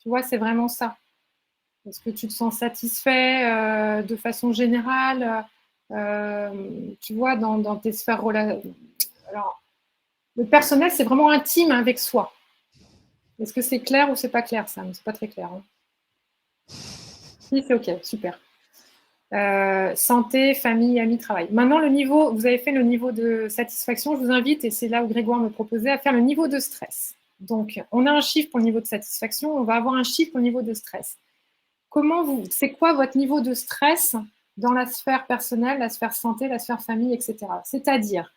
tu vois, c'est vraiment ça. Est-ce que tu te sens satisfait de façon générale tu vois, dans tes sphères relationnelles. Alors, le personnel, c'est vraiment intime avec soi. Est-ce que c'est clair ou c'est pas clair, Sam? C'est pas très clair. Hein. Si, c'est OK, super. Santé, famille, amis, travail. Maintenant, vous avez fait le niveau de satisfaction. Je vous invite, et c'est là où Grégoire me proposait, à faire le niveau de stress. Donc, on a un chiffre pour le niveau de satisfaction, on va avoir un chiffre pour le niveau de stress. C'est quoi votre niveau de stress dans la sphère personnelle, la sphère santé, la sphère famille, etc. C'est-à-dire,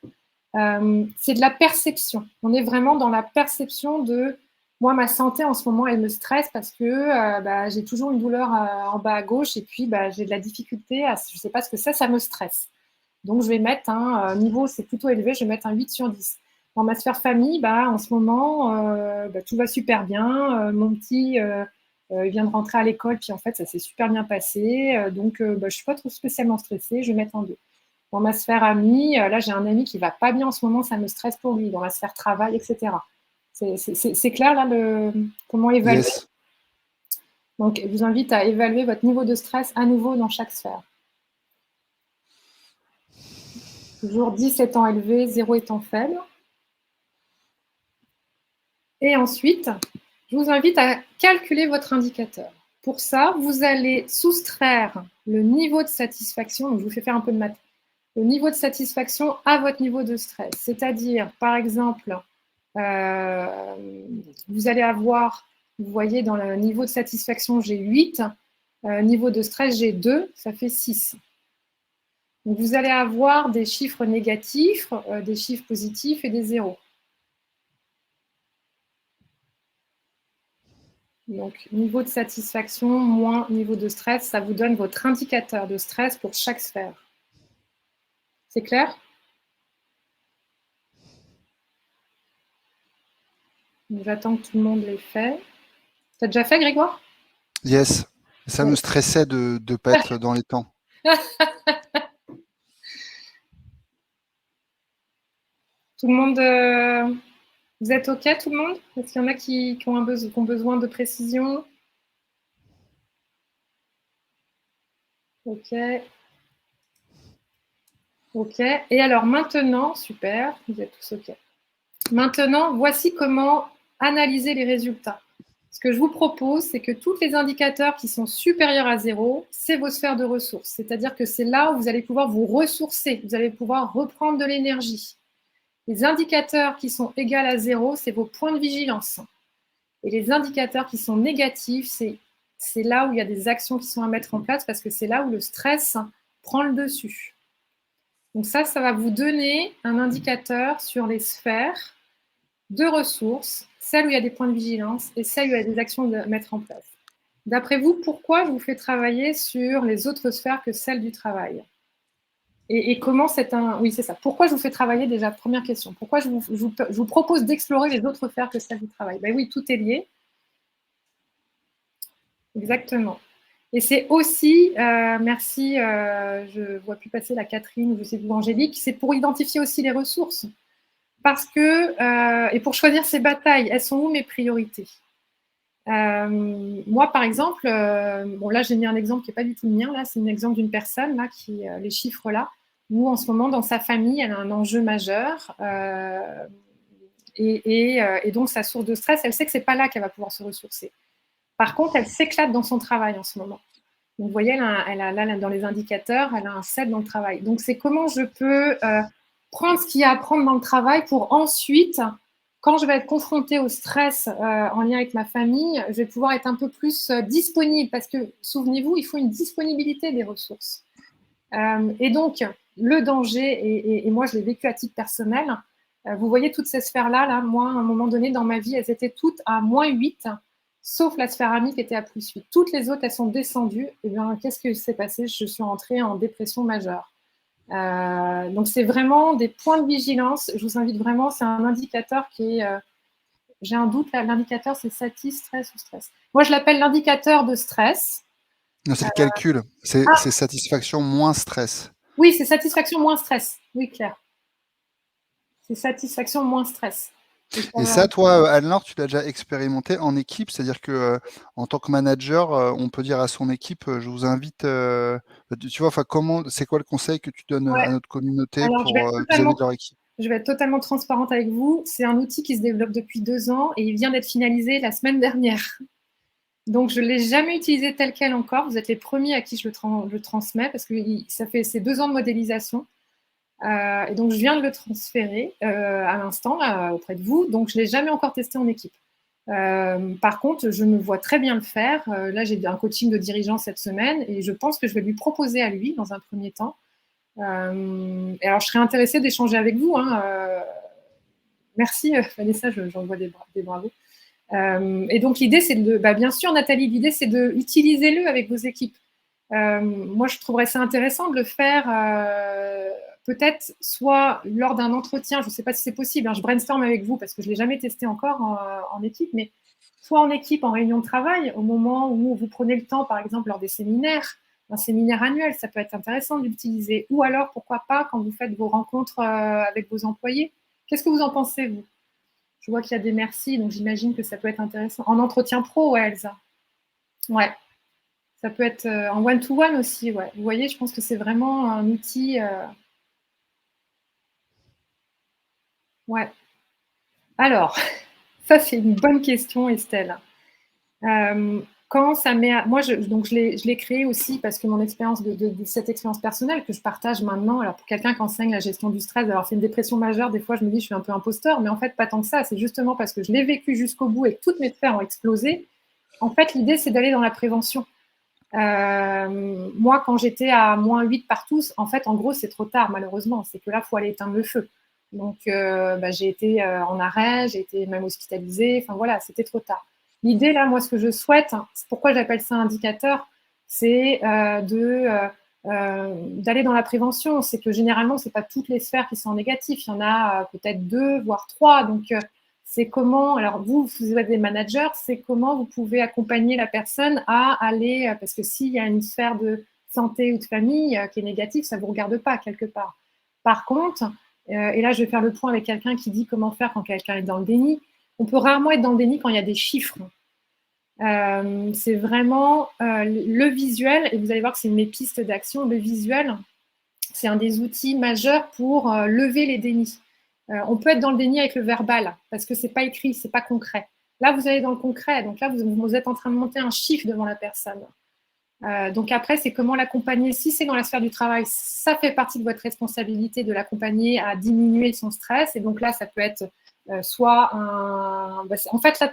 c'est de la perception. On est vraiment dans la perception de moi, ma santé en ce moment, elle me stresse parce que j'ai toujours une douleur en bas à gauche et puis j'ai de la difficulté je ne sais pas ce que ça me stresse. Donc, je vais mettre un niveau, c'est plutôt élevé, je vais mettre un 8 sur 10. Dans ma sphère famille, en ce moment, tout va super bien. Mon petit, il vient de rentrer à l'école, puis en fait, ça s'est super bien passé. Donc, je ne suis pas trop spécialement stressée, je vais mettre un 2. Dans ma sphère amie, là, j'ai un ami qui ne va pas bien en ce moment, ça me stresse pour lui. Dans ma sphère travail, etc. C'est clair, là, comment évaluer? Yes. Donc, je vous invite à évaluer votre niveau de stress à nouveau dans chaque sphère. Toujours 10 étant élevé, 0 étant faible. Et ensuite, je vous invite à calculer votre indicateur. Pour ça, vous allez soustraire le niveau de satisfaction, donc je vous fais faire un peu de maths, le niveau de satisfaction à votre niveau de stress. C'est-à-dire, par exemple, vous allez avoir, vous voyez, dans le niveau de satisfaction, j'ai 8, niveau de stress, j'ai 2, ça fait 6. Donc, vous allez avoir des chiffres négatifs, des chiffres positifs et des zéros. Donc, niveau de satisfaction moins niveau de stress, ça vous donne votre indicateur de stress pour chaque sphère. C'est clair? J'attends que tout le monde l'ait fait. T'as déjà fait, Grégoire? Yes. Ça Ouais. me stressait de ne pas être dans les temps. Tout le monde, vous êtes OK, tout le monde? Est-ce qu'il y en a qui ont besoin de précision? OK. OK. Et alors maintenant, super, vous êtes tous OK. Maintenant, voici comment analyser les résultats. Ce que je vous propose, c'est que tous les indicateurs qui sont supérieurs à 0, c'est vos sphères de ressources. C'est-à-dire que c'est là où vous allez pouvoir vous ressourcer, vous allez pouvoir reprendre de l'énergie. Les indicateurs qui sont égaux à 0, c'est vos points de vigilance. Et les indicateurs qui sont négatifs, c'est là où il y a des actions qui sont à mettre en place parce que c'est là où le stress prend le dessus. Donc ça va vous donner un indicateur sur les sphères de ressources, celles où il y a des points de vigilance et celles où il y a des actions à mettre en place. D'après vous, pourquoi je vous fais travailler sur les autres sphères que celles du travail? Et comment c'est un... Oui, c'est ça. Pourquoi je vous fais travailler déjà? Première question. Pourquoi je vous propose d'explorer les autres sphères que celles du travail? Ben oui, tout est lié. Exactement. Et c'est aussi, merci, je ne vois plus passer la Catherine ou je sais plus Angélique, c'est pour identifier aussi les ressources. Parce que, et pour choisir ses batailles, elles sont où mes priorités? Moi, par exemple, bon là j'ai mis un exemple qui n'est pas du tout le mien, là c'est un exemple d'une personne, là, qui, les chiffres là, où en ce moment dans sa famille, elle a un enjeu majeur, et donc sa source de stress, elle sait que c'est pas là qu'elle va pouvoir se ressourcer. Par contre, elle s'éclate dans son travail en ce moment. Donc vous voyez, elle a là dans les indicateurs, elle a un 7 dans le travail. Donc c'est comment je peux prendre ce qu'il y a à prendre dans le travail pour ensuite, quand je vais être confrontée au stress en lien avec ma famille, je vais pouvoir être un peu plus disponible parce que, souvenez-vous, il faut une disponibilité des ressources. Et donc, le danger, et moi je l'ai vécu à titre personnel, vous voyez toutes ces sphères-là, là, moi, à un moment donné dans ma vie, elles étaient toutes à -8, sauf la sphère amie qui était à +8. Toutes les autres, elles sont descendues. Et bien, qu'est-ce qui s'est passé? Je suis rentrée en dépression majeure. Donc, c'est vraiment des points de vigilance. Je vous invite vraiment, c'est un indicateur qui est... j'ai un doute, là, l'indicateur, c'est sati, stress ou stress. Moi, je l'appelle l'indicateur de stress. Non, c'est le calcul. C'est satisfaction moins stress. Oui, c'est satisfaction moins stress. Oui, Claire. C'est satisfaction moins stress. Et ça, toi, Anne-Laure, tu l'as déjà expérimenté en équipe, c'est-à-dire que en tant que manager, on peut dire à son équipe, je vous invite, tu vois, enfin, c'est quoi le conseil que tu donnes Ouais. à notre communauté Alors, pour vis-à-vis de leur équipe? je vais être totalement transparente avec vous. C'est un outil qui se développe depuis 2 ans et il vient d'être finalisé la semaine dernière. Donc, je ne l'ai jamais utilisé tel quel encore. Vous êtes les premiers à qui je le transmets parce que c'est 2 ans de modélisation. Et donc, je viens de le transférer à l'instant là, auprès de vous. Donc, je ne l'ai jamais encore testé en équipe. Par contre, je me vois très bien le faire. Là, j'ai un coaching de dirigeant cette semaine et je pense que je vais lui proposer à lui dans un premier temps. Et alors, je serais intéressée d'échanger avec vous. Hein. Merci, Vanessa, j'envoie des bravos. Et donc, l'idée, c'est bien sûr, Nathalie, l'idée, c'est de utiliser-le avec vos équipes. Moi, je trouverais ça intéressant de le faire peut-être soit lors d'un entretien, je ne sais pas si c'est possible, hein, je brainstorm avec vous parce que je ne l'ai jamais testé encore en équipe, mais soit en équipe, en réunion de travail, au moment où vous prenez le temps, par exemple, lors des séminaires, un séminaire annuel, ça peut être intéressant d'utiliser. Ou alors, pourquoi pas, quand vous faites vos rencontres avec vos employés. Qu'est-ce que vous en pensez, vous? Je vois qu'il y a des merci, donc j'imagine que ça peut être intéressant. En entretien pro, ouais, Elsa. Ouais. Ça peut être en one-to-one aussi, ouais. Vous voyez, je pense que c'est vraiment un outil... Ouais. Alors, ça, c'est une bonne question, Estelle. Quand ça met... Moi, je l'ai créé aussi parce que mon expérience de cette expérience personnelle que je partage maintenant, alors pour quelqu'un qui enseigne la gestion du stress, d'avoir fait une dépression majeure, des fois, je me dis je suis un peu imposteur, mais en fait, pas tant que ça. C'est justement parce que je l'ai vécu jusqu'au bout et que toutes mes sphères ont explosé. En fait, l'idée, c'est d'aller dans la prévention. Moi, quand j'étais à -8 partout, en fait, en gros, c'est trop tard, malheureusement. C'est que là, il faut aller éteindre le feu. Donc, j'ai été en arrêt, j'ai été même hospitalisée. Enfin, voilà, c'était trop tard. L'idée, là, moi, ce que je souhaite, c'est pourquoi j'appelle ça indicateur, c'est d'aller dans la prévention. C'est que généralement, ce n'est pas toutes les sphères qui sont négatives. Il y en a peut-être 2, voire 3. Donc, c'est comment, alors vous êtes des managers, c'est comment vous pouvez accompagner la personne à aller, parce que s'il y a une sphère de santé ou de famille qui est négative, ça ne vous regarde pas quelque part. Par contre, et là je vais faire le point avec quelqu'un qui dit comment faire quand quelqu'un est dans le déni, on peut rarement être dans le déni quand il y a des chiffres. C'est vraiment le visuel, et vous allez voir que c'est mes pistes d'action, le visuel, c'est un des outils majeurs pour lever les dénis. On peut être dans le déni avec le verbal, parce que c'est pas écrit, c'est pas concret. Là, vous allez dans le concret, donc là, vous êtes en train de monter un chiffre devant la personne. Donc après, c'est comment l'accompagner. Si c'est dans la sphère du travail, ça fait partie de votre responsabilité de l'accompagner à diminuer son stress. Et donc là, ça peut être soit un... En fait, là,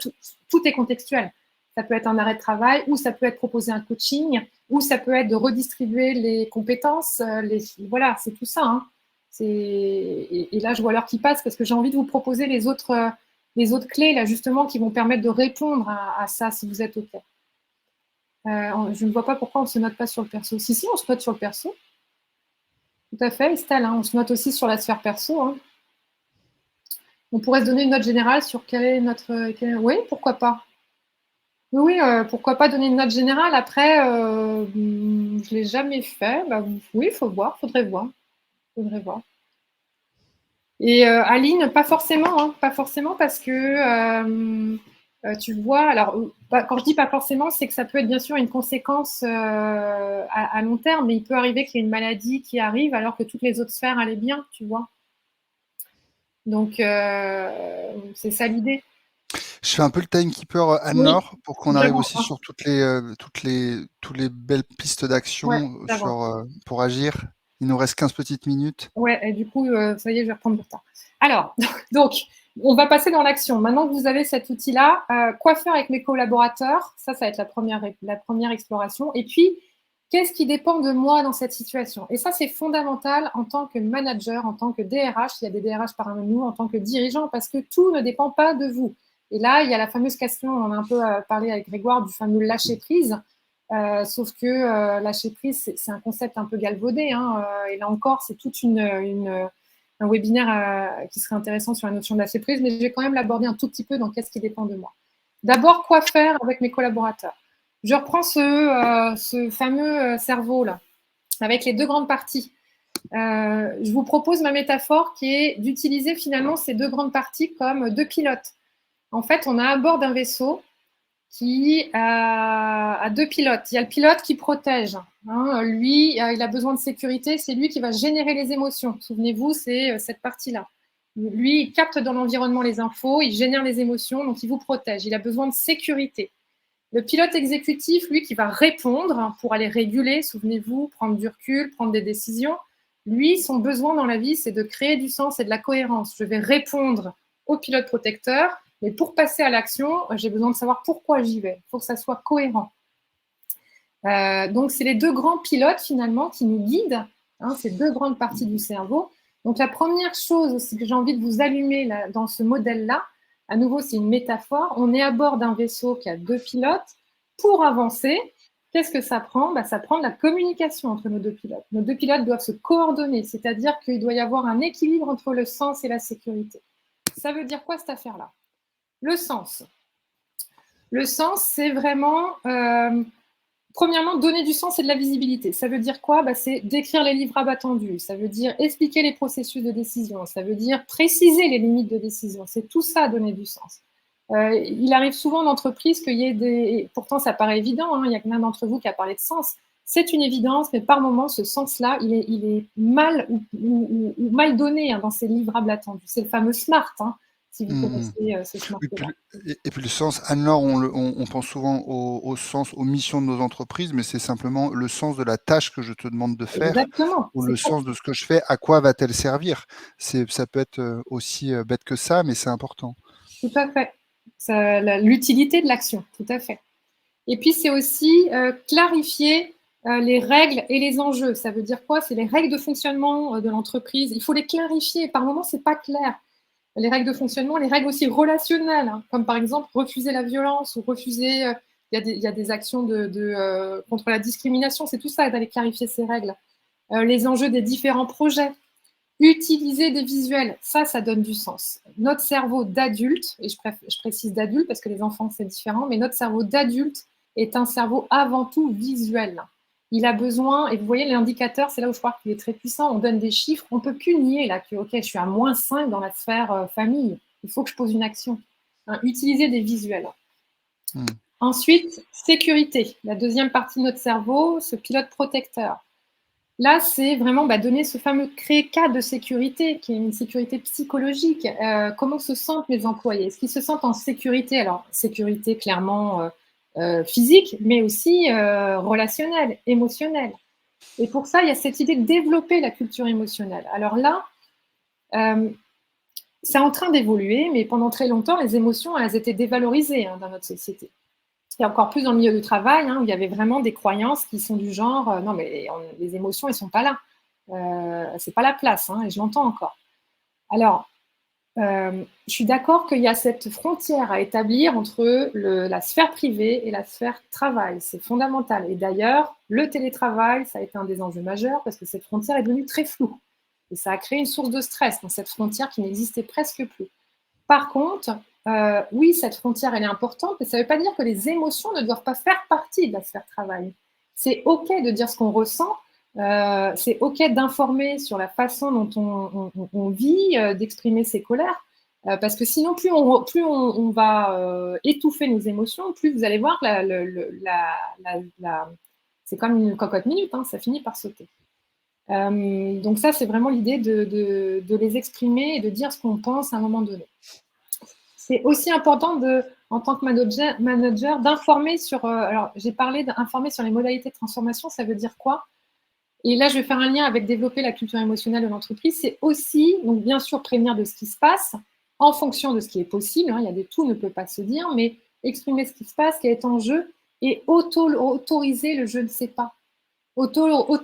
tout est contextuel. Ça peut être un arrêt de travail, ou ça peut être proposer un coaching, ou ça peut être de redistribuer les compétences. Voilà, c'est tout ça. Hein. Et là, je vois l'heure qui passe parce que j'ai envie de vous proposer les autres clés, là, justement, qui vont permettre de répondre à ça, si vous êtes OK. Je ne vois pas pourquoi on ne se note pas sur le perso. Si, on se note sur le perso. Tout à fait, Estelle. Hein, on se note aussi sur la sphère perso. Hein. On pourrait se donner une note générale sur quelle est notre... Oui, pourquoi pas. Oui, pourquoi pas donner une note générale. Après, je ne l'ai jamais fait. Bah, oui, il faut voir, faudrait voir. Et Aline, pas forcément, hein, pas forcément parce que tu vois, alors quand je dis pas forcément, c'est que ça peut être bien sûr une conséquence à long terme, mais il peut arriver qu'il y ait une maladie qui arrive alors que toutes les autres sphères allaient bien, tu vois. Donc c'est ça l'idée. Je fais un peu le timekeeper, Anne-Laure, pour qu'on arrive aussi sur toutes les belles pistes d'action pour agir. Il nous reste 15 petites minutes. Ouais, et du coup, ça y est, je vais reprendre du retard. Alors, donc, on va passer dans l'action. Maintenant que vous avez cet outil-là, quoi faire avec mes collaborateurs? Ça va être la première exploration. Et puis, qu'est-ce qui dépend de moi dans cette situation? Et ça, c'est fondamental en tant que manager, en tant que DRH. Il y a des DRH parmi nous, en tant que dirigeant, parce que tout ne dépend pas de vous. Et là, il y a la fameuse question, on en a un peu parlé avec Grégoire, du fameux lâcher-prise. Sauf que lâcher prise, c'est un concept un peu galvaudé. Hein, et là encore, c'est tout un webinaire qui serait intéressant sur la notion de lâcher prise, mais je vais quand même l'aborder un tout petit peu dans qu'est-ce qui dépend de moi. D'abord, quoi faire avec mes collaborateurs? Je reprends ce fameux cerveau-là, avec les 2 grandes parties. Je vous propose ma métaphore qui est d'utiliser finalement ces 2 grandes parties comme 2 pilotes. En fait, on a à bord d'un vaisseau qui a 2 pilotes. Il y a le pilote qui protège. Hein. Lui, il a besoin de sécurité. C'est lui qui va générer les émotions. Souvenez-vous, c'est cette partie-là. Lui, il capte dans l'environnement les infos, il génère les émotions, donc il vous protège. Il a besoin de sécurité. Le pilote exécutif, lui, qui va répondre pour aller réguler, souvenez-vous, prendre du recul, prendre des décisions. Lui, son besoin dans la vie, c'est de créer du sens et de la cohérence. Je vais répondre au pilote protecteur, mais pour passer à l'action, j'ai besoin de savoir pourquoi j'y vais. Il faut que ça soit cohérent. Donc, c'est les 2 grands pilotes, finalement, qui nous guident, hein, ces 2 grandes parties du cerveau. Donc, la première chose aussi que j'ai envie de vous allumer là, dans ce modèle-là, à nouveau, c'est une métaphore. On est à bord d'un vaisseau qui a 2 pilotes. Pour avancer, qu'est-ce que ça prend? Ça prend de la communication entre nos 2 pilotes. Nos 2 pilotes doivent se coordonner, c'est-à-dire qu'il doit y avoir un équilibre entre le sens et la sécurité. Ça veut dire quoi, cette affaire-là? Le sens. Le sens, c'est vraiment, premièrement, donner du sens et de la visibilité. Ça veut dire quoi? C'est décrire les livrables attendus. Ça veut dire expliquer les processus de décision. Ça veut dire préciser les limites de décision. C'est tout ça, donner du sens. Il arrive souvent en entreprise qu'il y ait des... Pourtant, ça paraît évident. Hein, il y a qu'un d'entre vous qui a parlé de sens. C'est une évidence, mais par moments, ce sens-là, il est mal ou mal donné hein, dans ces livrables attendus. C'est le fameux SMART. Hein, si vous connaissez ce SMART-là. Et puis le sens, Anne-Laure, on pense souvent au sens, aux missions de nos entreprises, mais c'est simplement le sens de la tâche que je te demande de faire. Exactement. Ou le sens de ce que je fais, à quoi va-t-elle servir? Ça peut être aussi bête que ça, mais c'est important. Tout à fait. L'utilité de l'action, tout à fait. Et puis, c'est aussi clarifier les règles et les enjeux. Ça veut dire quoi? C'est les règles de fonctionnement de l'entreprise. Il faut les clarifier. Par moments, ce n'est pas clair. les règles de fonctionnement, les règles aussi relationnelles, hein, comme par exemple refuser la violence ou refuser, il y a des actions contre la discrimination, c'est tout ça, d'aller clarifier ces règles. Les enjeux des différents projets, utiliser des visuels, ça donne du sens. Notre cerveau d'adulte, et je précise d'adulte parce que les enfants c'est différent, mais notre cerveau d'adulte est un cerveau avant tout visuel. Il a besoin, et vous voyez l'indicateur, c'est là où je crois qu'il est très puissant, on donne des chiffres, on ne peut plus nier là que ok, je suis à -5 dans la sphère famille, il faut que je pose une action. Hein, utiliser des visuels. Ensuite, sécurité, la deuxième partie de notre cerveau, ce pilote protecteur. Là, c'est vraiment donner ce fameux créer cadre de sécurité, qui est une sécurité psychologique. Comment se sentent les employés? Est-ce qu'ils se sentent en sécurité? Alors, sécurité clairement physique, mais aussi relationnelle, émotionnelle. Et pour ça, il y a cette idée de développer la culture émotionnelle. Alors là, c'est en train d'évoluer, mais pendant très longtemps, les émotions, elles étaient dévalorisées dans notre société. Et encore plus dans le milieu du travail, où il y avait vraiment des croyances qui sont du genre non, mais les émotions, elles ne sont pas là. C'est pas la place, et je l'entends encore. Alors, je suis d'accord qu'il y a cette frontière à établir entre la sphère privée et la sphère travail. C'est fondamental. Et d'ailleurs, le télétravail, ça a été un des enjeux majeurs parce que cette frontière est devenue très floue. Et ça a créé une source de stress dans cette frontière qui n'existait presque plus. Par contre, oui, cette frontière, elle est importante, mais ça ne veut pas dire que les émotions ne doivent pas faire partie de la sphère travail. C'est OK de dire ce qu'on ressent, c'est OK d'informer sur la façon dont on vit, d'exprimer ses colères, parce que sinon, plus on va étouffer nos émotions, plus vous allez voir, c'est comme une cocotte minute, ça finit par sauter. Donc ça, c'est vraiment l'idée de les exprimer et de dire ce qu'on pense à un moment donné. C'est aussi important en tant que manager, d'informer sur. Alors, j'ai parlé d'informer sur les modalités de transformation, ça veut dire quoi? Et là, je vais faire un lien avec développer la culture émotionnelle de l'entreprise. C'est aussi, donc bien sûr, prévenir de ce qui se passe en fonction de ce qui est possible. Il y a des tout ne peut pas se dire, mais exprimer ce qui se passe, ce qui est en jeu, et autoriser le je ne sais pas.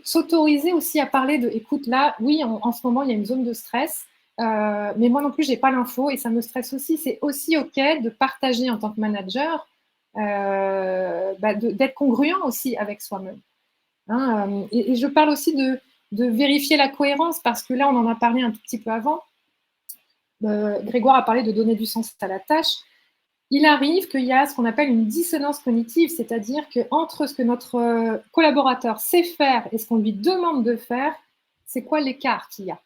S'autoriser aussi à parler de, écoute, là, oui, en ce moment, il y a une zone de stress. Mais moi non plus, je n'ai pas l'info et ça me stresse aussi. C'est aussi OK de partager en tant que manager, d'être congruent aussi avec soi-même. Et je parle aussi de vérifier la cohérence parce que là, on en a parlé un tout petit peu avant. Grégoire a parlé de donner du sens à la tâche. Il arrive qu'il y a ce qu'on appelle une dissonance cognitive, c'est-à-dire qu'entre ce que notre collaborateur sait faire et ce qu'on lui demande de faire, c'est quoi l'écart qu'il y a?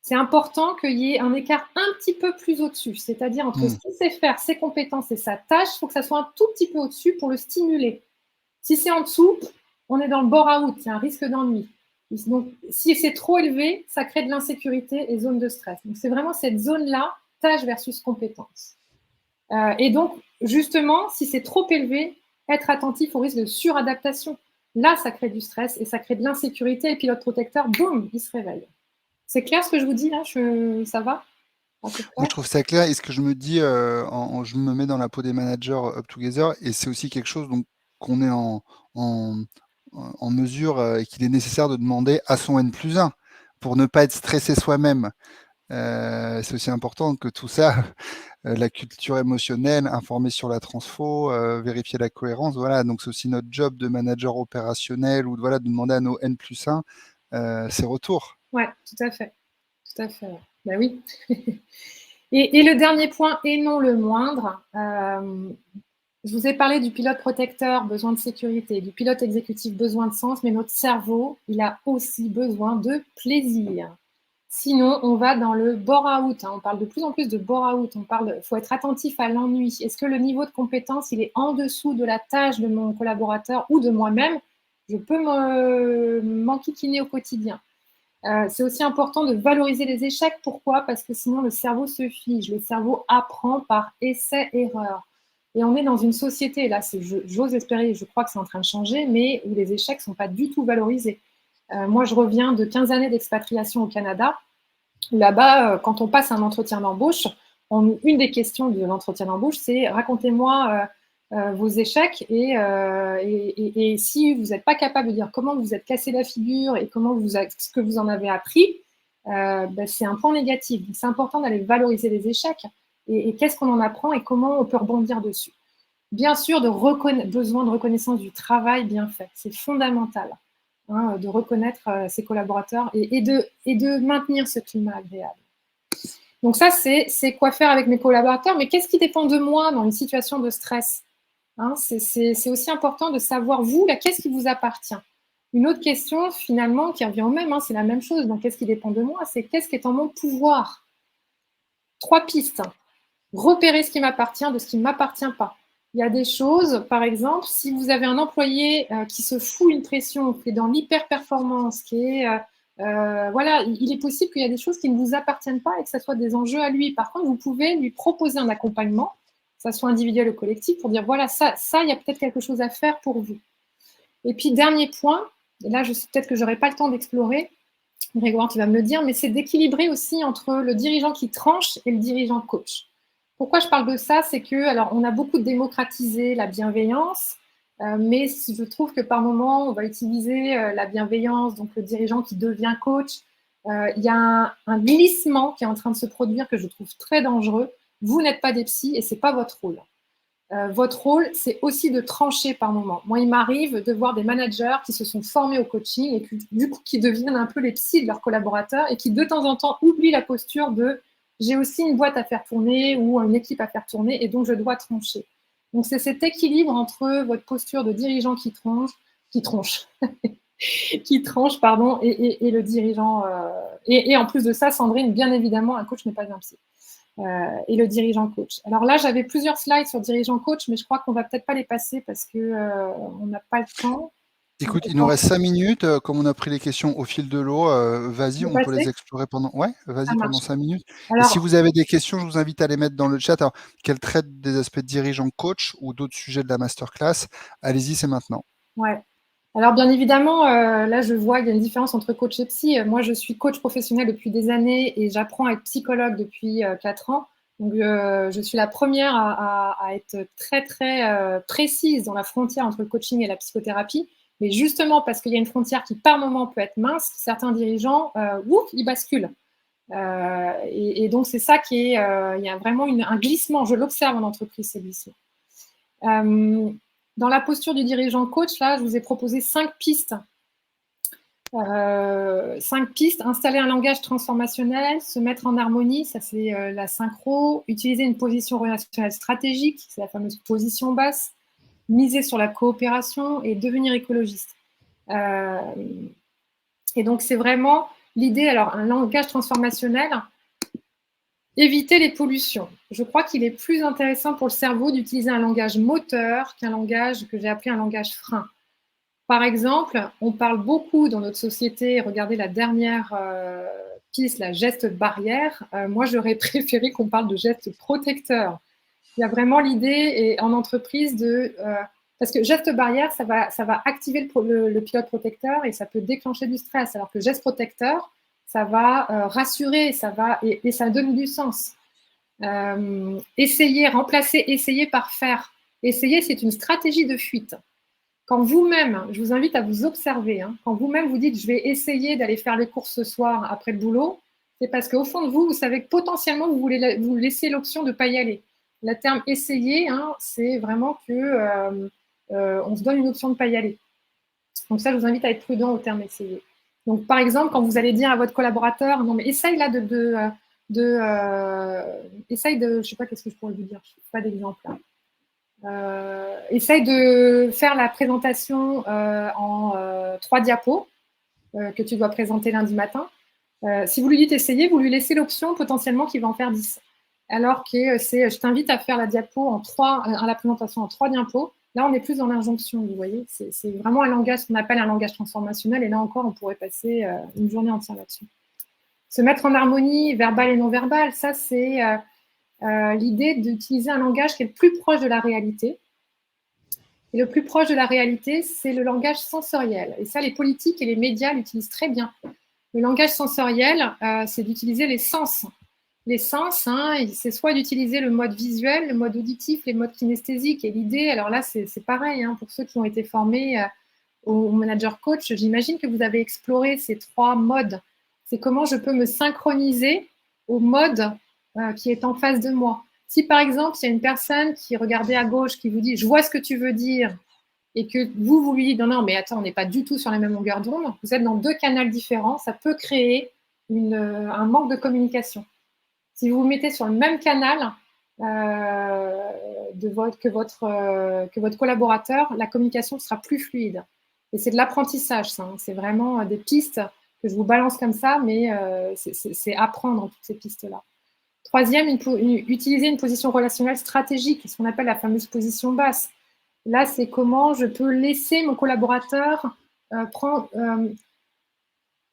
C'est important qu'il y ait un écart un petit peu plus au-dessus, c'est-à-dire entre ce qu'il sait faire, ses compétences et sa tâche, il faut que ça soit un tout petit peu au-dessus pour le stimuler. Si c'est en dessous, on est dans le bore-out, il y a un risque d'ennui. Donc, si c'est trop élevé, ça crée de l'insécurité et zone de stress. Donc, c'est vraiment cette zone-là, tâche versus compétence. Et donc, justement, si c'est trop élevé, être attentif au risque de suradaptation. Là, ça crée du stress et ça crée de l'insécurité. Et le pilote protecteur, boum, il se réveille. C'est clair ce que je vous dis là? Ça va? Moi, je trouve ça clair et ce que je me dis, je me mets dans la peau des managers Up Together et c'est aussi quelque chose donc qu'on est en mesure et qu'il est nécessaire de demander à son N+1 pour ne pas être stressé soi-même. C'est aussi important que tout ça, la culture émotionnelle, informer sur la transfo, vérifier la cohérence, voilà, donc c'est aussi notre job de manager opérationnel ou de demander à nos N+1 ses retours. Ouais, tout à fait. Tout à fait. Ben oui. Et le dernier point, et non le moindre, je vous ai parlé du pilote protecteur, besoin de sécurité, du pilote exécutif, besoin de sens, mais notre cerveau, il a aussi besoin de plaisir. Sinon, on va dans le bore-out. On parle de plus en plus de bore-out. Il faut être attentif à l'ennui. Est-ce que le niveau de compétence, il est en dessous de la tâche de mon collaborateur ou de moi-même? Je peux m'enquiquiner au quotidien. C'est aussi important de valoriser les échecs. Pourquoi? Parce que sinon, le cerveau se fige. Le cerveau apprend par essai-erreur. Et on est dans une société, là, j'ose espérer, je crois que c'est en train de changer, mais où les échecs ne sont pas du tout valorisés. Moi, je reviens de 15 années d'expatriation au Canada. Là-bas, quand on passe un entretien d'embauche, une des questions de l'entretien d'embauche, c'est racontez-moi vos échecs et si vous n'êtes pas capable de dire comment vous vous êtes cassé la figure et ce que vous en avez appris, c'est un point négatif. Donc, c'est important d'aller valoriser les échecs et qu'est-ce qu'on en apprend et comment on peut rebondir dessus. Bien sûr, besoin de reconnaissance du travail bien fait. C'est fondamental de reconnaître ses collaborateurs et de maintenir ce climat agréable. Donc ça, c'est quoi faire avec mes collaborateurs. Mais qu'est-ce qui dépend de moi dans une situation de stress? C'est aussi important de savoir, vous, là, qu'est-ce qui vous appartient? Une autre question, finalement, qui revient au même, c'est la même chose. Donc, qu'est-ce qui dépend de moi? C'est qu'est-ce qui est en mon pouvoir? 3 pistes. Repérer ce qui m'appartient de ce qui ne m'appartient pas. Il y a des choses, par exemple, si vous avez un employé qui se fout une pression, qui est dans l'hyper-performance, qui est... voilà, il est possible qu'il y a des choses qui ne vous appartiennent pas et que ce soit des enjeux à lui. Par contre, vous pouvez lui proposer un accompagnement, que ce soit individuel ou collectif, pour dire, voilà, ça, il y a peut-être quelque chose à faire pour vous. Et puis, dernier point, et là, je sais peut-être que je n'aurai pas le temps d'explorer, Grégoire, tu vas me le dire, mais c'est d'équilibrer aussi entre le dirigeant qui tranche et le dirigeant coach. Pourquoi je parle de ça? C'est que, alors, on a beaucoup démocratisé la bienveillance, mais je trouve que par moment, on va utiliser la bienveillance, donc le dirigeant qui devient coach. Il y a un glissement qui est en train de se produire que je trouve très dangereux. Vous n'êtes pas des psys et ce n'est pas votre rôle. Votre rôle, c'est aussi de trancher par moment. Moi, il m'arrive de voir des managers qui se sont formés au coaching et du coup, qui deviennent un peu les psys de leurs collaborateurs et qui, de temps en temps, oublient la posture de « j'ai aussi une boîte à faire tourner ou une équipe à faire tourner et donc je dois trancher ». Donc, c'est cet équilibre entre votre posture de dirigeant qui tranche, pardon, et le dirigeant. Et en plus de ça, Sandrine, bien évidemment, un coach n'est pas un psy. Et le dirigeant coach. Alors là, j'avais plusieurs slides sur dirigeant coach, mais je crois qu'on va peut-être pas les passer parce que on n'a pas le temps. Écoute, il nous reste 5 minutes. Comme on a pris les questions au fil de l'eau, vas-y, on peut les explorer pendant. Ouais, vas-y, pendant 5 minutes. Alors, et si vous avez des questions, je vous invite à les mettre dans le chat. Alors, qu'elles traitent des aspects de dirigeant coach ou d'autres sujets de la masterclass, allez-y, c'est maintenant. Ouais. Alors, bien évidemment, là, je vois qu'il y a une différence entre coach et psy. Moi, je suis coach professionnel depuis des années et j'apprends à être psychologue depuis 4 ans. Donc, je suis la première à être très, très précise dans la frontière entre le coaching et la psychothérapie. Mais justement, parce qu'il y a une frontière qui, par moment, peut être mince, certains dirigeants, ils basculent. Et donc, c'est ça qui est... il y a vraiment un glissement. Je l'observe en entreprise, celui-ci. Dans la posture du dirigeant coach, là, je vous ai proposé 5 pistes. 5 pistes, installer un langage transformationnel, se mettre en harmonie, ça c'est la synchro, utiliser une position relationnelle stratégique, c'est la fameuse position basse, miser sur la coopération et devenir écologiste. Et donc c'est vraiment l'idée, alors un langage transformationnel, éviter les pollutions. Je crois qu'il est plus intéressant pour le cerveau d'utiliser un langage moteur qu'un langage que j'ai appelé un langage frein. Par exemple, on parle beaucoup dans notre société, regardez la dernière piste, la geste barrière. Moi, j'aurais préféré qu'on parle de geste protecteur. Il y a vraiment l'idée en entreprise de... parce que geste barrière, ça va activer le pilote protecteur et ça peut déclencher du stress, alors que geste protecteur, ça va rassurer, et ça donne du sens. Remplacer essayer par faire. Essayer, c'est une stratégie de fuite. Quand vous-même, je vous invite à vous observer, quand vous-même vous dites « je vais essayer d'aller faire les courses ce soir après le boulot », c'est parce qu'au fond de vous, vous savez que potentiellement, vous voulez vous laisser l'option de ne pas y aller. Le terme « essayer », c'est vraiment qu'on se donne une option de ne pas y aller. Donc ça, je vous invite à être prudent au terme « essayer ». Donc par exemple, quand vous allez dire à votre collaborateur « non mais essaye là essaye de… » je ne sais pas qu'est-ce que je pourrais vous dire, je n'ai pas d'exemple là. Essaye de faire la présentation en 3 diapos que tu dois présenter lundi matin. Si vous lui dites essayer, vous lui laissez l'option potentiellement qu'il va en faire 10. Alors que je t'invite à faire la diapo la présentation en 3 diapos. Là, on est plus dans l'injonction, vous voyez. C'est vraiment un langage qu'on appelle un langage transformationnel. Et là encore, on pourrait passer une journée entière là-dessus. Se mettre en harmonie, verbal et non verbal, ça c'est... l'idée d'utiliser un langage qui est le plus proche de la réalité. Et le plus proche de la réalité, c'est le langage sensoriel. Et ça, les politiques et les médias l'utilisent très bien. Le langage sensoriel, c'est d'utiliser les sens. Les sens, c'est soit d'utiliser le mode visuel, le mode auditif, les modes kinesthésiques. Et l'idée, alors là, c'est pareil, pour ceux qui ont été formés au manager coach, j'imagine que vous avez exploré ces 3 modes. c'est comment je peux me synchroniser au mode qui est en face de moi. Si par exemple, il y a une personne qui regardait à gauche, qui vous dit « je vois ce que tu veux dire », et que vous lui dites « non, non, mais attends, on n'est pas du tout sur la même longueur d'onde », vous êtes dans deux canaux différents, ça peut créer un manque de communication. Si vous vous mettez sur le même canal que votre collaborateur, la communication sera plus fluide. Et c'est de l'apprentissage, ça. Hein. C'est vraiment des pistes que je vous balance comme ça, mais c'est apprendre toutes ces pistes-là. Troisième, utiliser une position relationnelle stratégique, ce qu'on appelle la fameuse position basse. Là, c'est comment je peux laisser mon collaborateur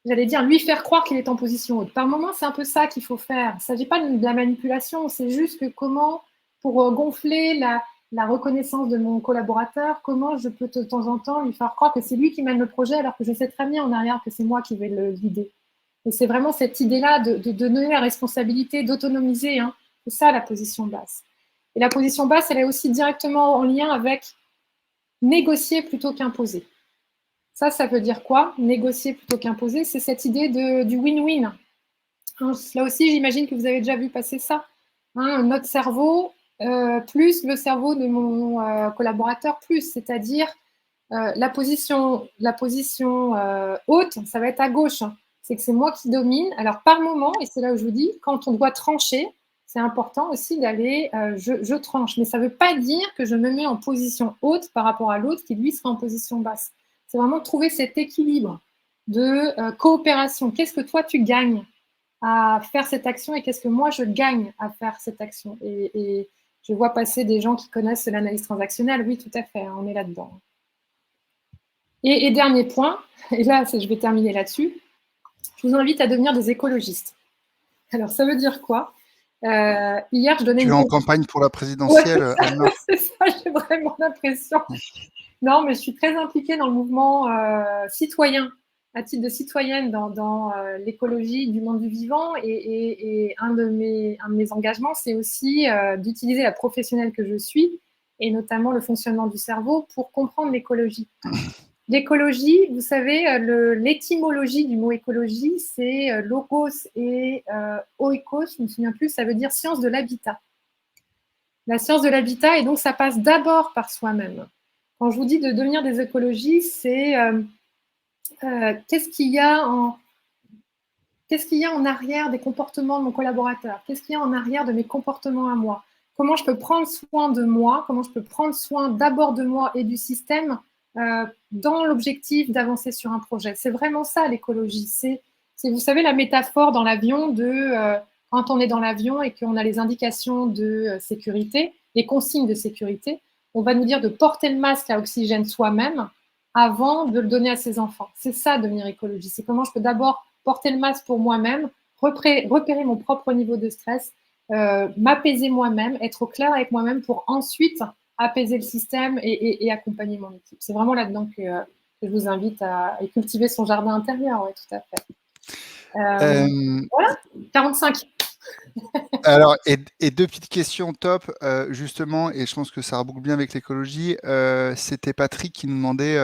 j'allais dire, lui faire croire qu'il est en position haute. Par moment, c'est un peu ça qu'il faut faire. Il ne s'agit pas de la manipulation, c'est juste que comment, pour gonfler la reconnaissance de mon collaborateur, comment je peux de temps en temps lui faire croire que c'est lui qui mène le projet alors que je sais très bien en arrière que c'est moi qui vais le guider. Et c'est vraiment cette idée-là de donner la responsabilité, d'autonomiser. Hein. C'est ça la position basse. Et la position basse, elle est aussi directement en lien avec négocier plutôt qu'imposer. Ça veut dire quoi? Négocier plutôt qu'imposer, c'est cette idée du win-win. Hein, là aussi, j'imagine que vous avez déjà vu passer ça. Hein, notre cerveau plus le cerveau de mon collaborateur plus, c'est-à-dire la position haute, ça va être à gauche. Hein. C'est que c'est moi qui domine. Alors par moment, et c'est là où je vous dis, quand on doit trancher, c'est important aussi d'aller, je tranche. Mais ça ne veut pas dire que je me mets en position haute par rapport à l'autre qui, lui, sera en position basse. C'est vraiment trouver cet équilibre de coopération. Qu'est-ce que toi, tu gagnes à faire cette action et qu'est-ce que moi, je gagne à faire cette action et je vois passer des gens qui connaissent l'analyse transactionnelle. Oui, tout à fait, hein, on est là-dedans. Et dernier point, et là, je vais terminer là-dessus, je vous invite à devenir des écologistes. Alors, ça veut dire quoi? Hier, je donnais Tu es en campagne pour la présidentielle, ouais, Anne-Laure? C'est ça, j'ai vraiment l'impression. Non, mais je suis très impliquée dans le mouvement citoyen, à titre de citoyenne dans l'écologie du monde du vivant. Et un de mes engagements, c'est aussi d'utiliser la professionnelle que je suis, et notamment le fonctionnement du cerveau, pour comprendre l'écologie. L'écologie, vous savez, l'étymologie du mot écologie, c'est logos et oikos, je ne me souviens plus, ça veut dire science de l'habitat. La science de l'habitat, et donc ça passe d'abord par soi-même. Quand je vous dis de devenir des écologistes, c'est qu'est-ce qu'il y a en arrière des comportements de mon collaborateur? Qu'est-ce qu'il y a en arrière de mes comportements à moi? Comment je peux prendre soin de moi? Comment je peux prendre soin d'abord de moi et du système dans l'objectif d'avancer sur un projet? C'est vraiment ça l'écologie. C'est, vous savez, la métaphore dans l'avion de quand on est dans l'avion et qu'on a les indications de sécurité, les consignes de sécurité, on va nous dire de porter le masque à oxygène soi-même avant de le donner à ses enfants. C'est ça, devenir écologiste. C'est comment je peux d'abord porter le masque pour moi-même, repérer mon propre niveau de stress, m'apaiser moi-même, être au clair avec moi-même pour ensuite apaiser le système et accompagner mon équipe. C'est vraiment là-dedans que je vous invite à cultiver son jardin intérieur. Oui, tout à fait. Voilà, 45. Alors, et deux petites questions top, justement, et je pense que ça reboucle bien avec l'écologie. C'était Patrick qui nous demandait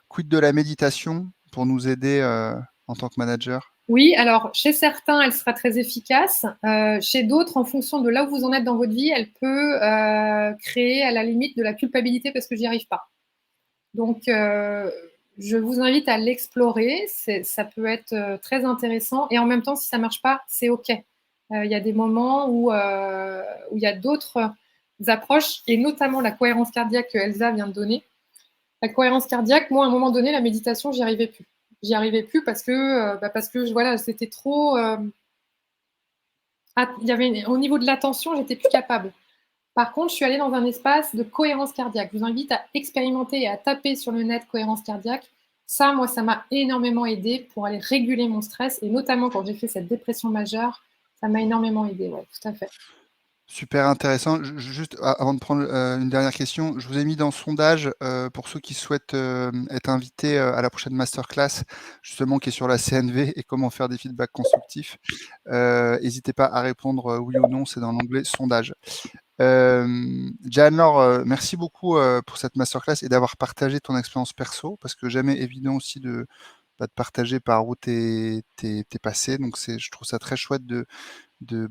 quid de la méditation pour nous aider en tant que manager? Oui, alors chez certains, elle sera très efficace. Chez d'autres, en fonction de là où vous en êtes dans votre vie, elle peut créer à la limite de la culpabilité parce que j'y arrive pas. Donc, je vous invite à l'explorer. Ça peut être très intéressant. Et en même temps, si ça marche pas, c'est OK. Il y a des moments où il y a d'autres approches, et notamment la cohérence cardiaque que Elsa vient de donner. La cohérence cardiaque, moi, à un moment donné, la méditation, j'y arrivais plus. J'y arrivais plus parce que voilà, c'était trop. Il y avait, au niveau de l'attention, j'étais plus capable. Par contre, je suis allée dans un espace de cohérence cardiaque. Je vous invite à expérimenter et à taper sur le net cohérence cardiaque. Ça, moi, ça m'a énormément aidé pour aller réguler mon stress, et notamment quand j'ai fait cette dépression majeure, ça m'a énormément aidé. Ouais, tout à fait. Super intéressant. Juste avant de prendre une dernière question, je vous ai mis dans le sondage pour ceux qui souhaitent être invités à la prochaine masterclass, justement qui est sur la CNV et comment faire des feedbacks constructifs. N'hésitez pas à répondre oui ou non, c'est dans l'onglet sondage. Anne-Laure, merci beaucoup pour cette masterclass et d'avoir partagé ton expérience perso, parce que jamais évident aussi de partager par où tu es passé. Donc je trouve ça très chouette de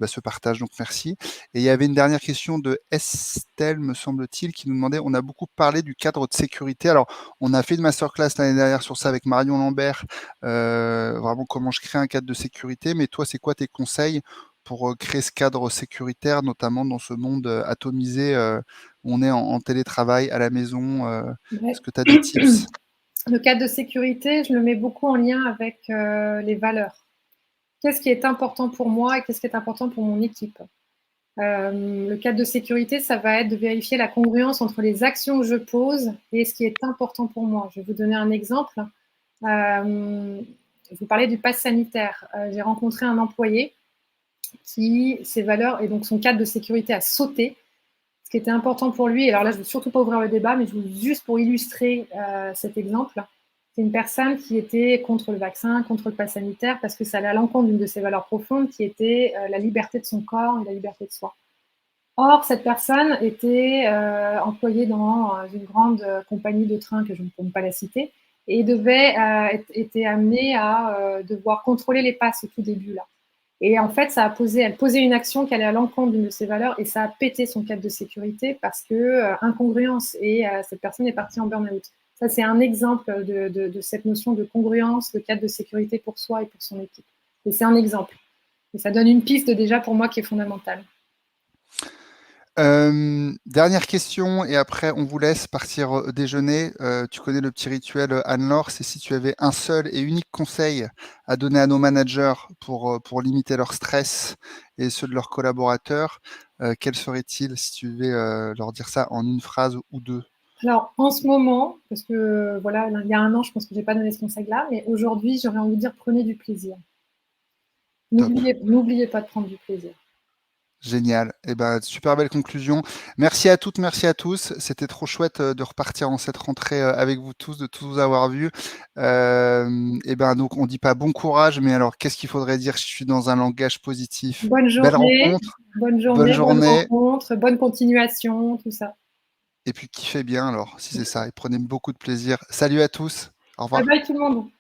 ce partage, donc merci. Et il y avait une dernière question de Estelle, me semble-t-il, qui nous demandait, on a beaucoup parlé du cadre de sécurité. Alors, on a fait une masterclass l'année dernière sur ça avec Marion Lambert, vraiment comment je crée un cadre de sécurité. Mais toi, c'est quoi tes conseils pour créer ce cadre sécuritaire, notamment dans ce monde atomisé où on est en télétravail à la maison Ouais. Est-ce que tu as des tips? Le cadre de sécurité, je le mets beaucoup en lien avec les valeurs. Qu'est-ce qui est important pour moi et qu'est-ce qui est important pour mon équipe? Le cadre de sécurité, ça va être de vérifier la congruence entre les actions que je pose et ce qui est important pour moi. Je vais vous donner un exemple. Je vous parlais du pass sanitaire. J'ai rencontré un employé qui, ses valeurs et donc son cadre de sécurité a sauté. Ce qui était important pour lui, alors là, je ne veux surtout pas ouvrir le débat, mais juste pour illustrer cet exemple, c'est une personne qui était contre le vaccin, contre le pass sanitaire, parce que ça allait à l'encontre d'une de ses valeurs profondes, qui était la liberté de son corps et la liberté de soi. Or, cette personne était employée dans une grande compagnie de train, que je ne peux pas la citer, et était amenée à devoir contrôler les passes au tout début, là. Et en fait, elle posait une action qui allait à l'encontre d'une de ses valeurs et ça a pété son cadre de sécurité parce que incongruence et cette personne est partie en burn-out. Ça, c'est un exemple de cette notion de congruence, de cadre de sécurité pour soi et pour son équipe. Et c'est un exemple. Et ça donne une piste déjà pour moi qui est fondamentale. Dernière question et après on vous laisse partir déjeuner. Tu connais le petit rituel Anne-Laure, c'est si tu avais un seul et unique conseil à donner à nos managers pour limiter leur stress et ceux de leurs collaborateurs, quel serait-il si tu devais leur dire ça en une phrase ou deux? Alors, en ce moment, parce que voilà, il y a un an, je pense que je n'ai pas donné ce conseil-là, mais aujourd'hui, j'aurais envie de dire prenez du plaisir. Top. N'oubliez pas de prendre du plaisir. Génial. Eh ben, super belle conclusion. Merci à toutes, merci à tous. C'était trop chouette de repartir en cette rentrée avec vous tous, de tous vous avoir vus. Eh ben, donc, on dit pas bon courage, mais alors, qu'est-ce qu'il faudrait dire? Je suis dans un langage positif. Belle rencontre, bonne Bonne journée, rencontre, bonne continuation, tout ça. et puis kiffez bien alors, si c'est ça, et prenez beaucoup de plaisir. Salut à tous. Au Bye revoir. bye tout le monde.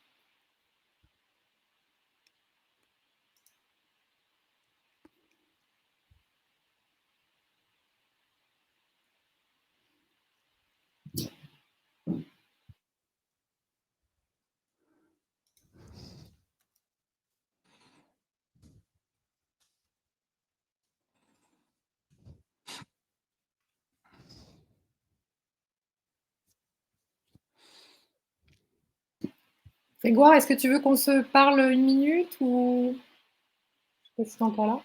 Grégoire, est-ce que tu veux qu'on se parle une minute ou je sais pas si t'es encore là?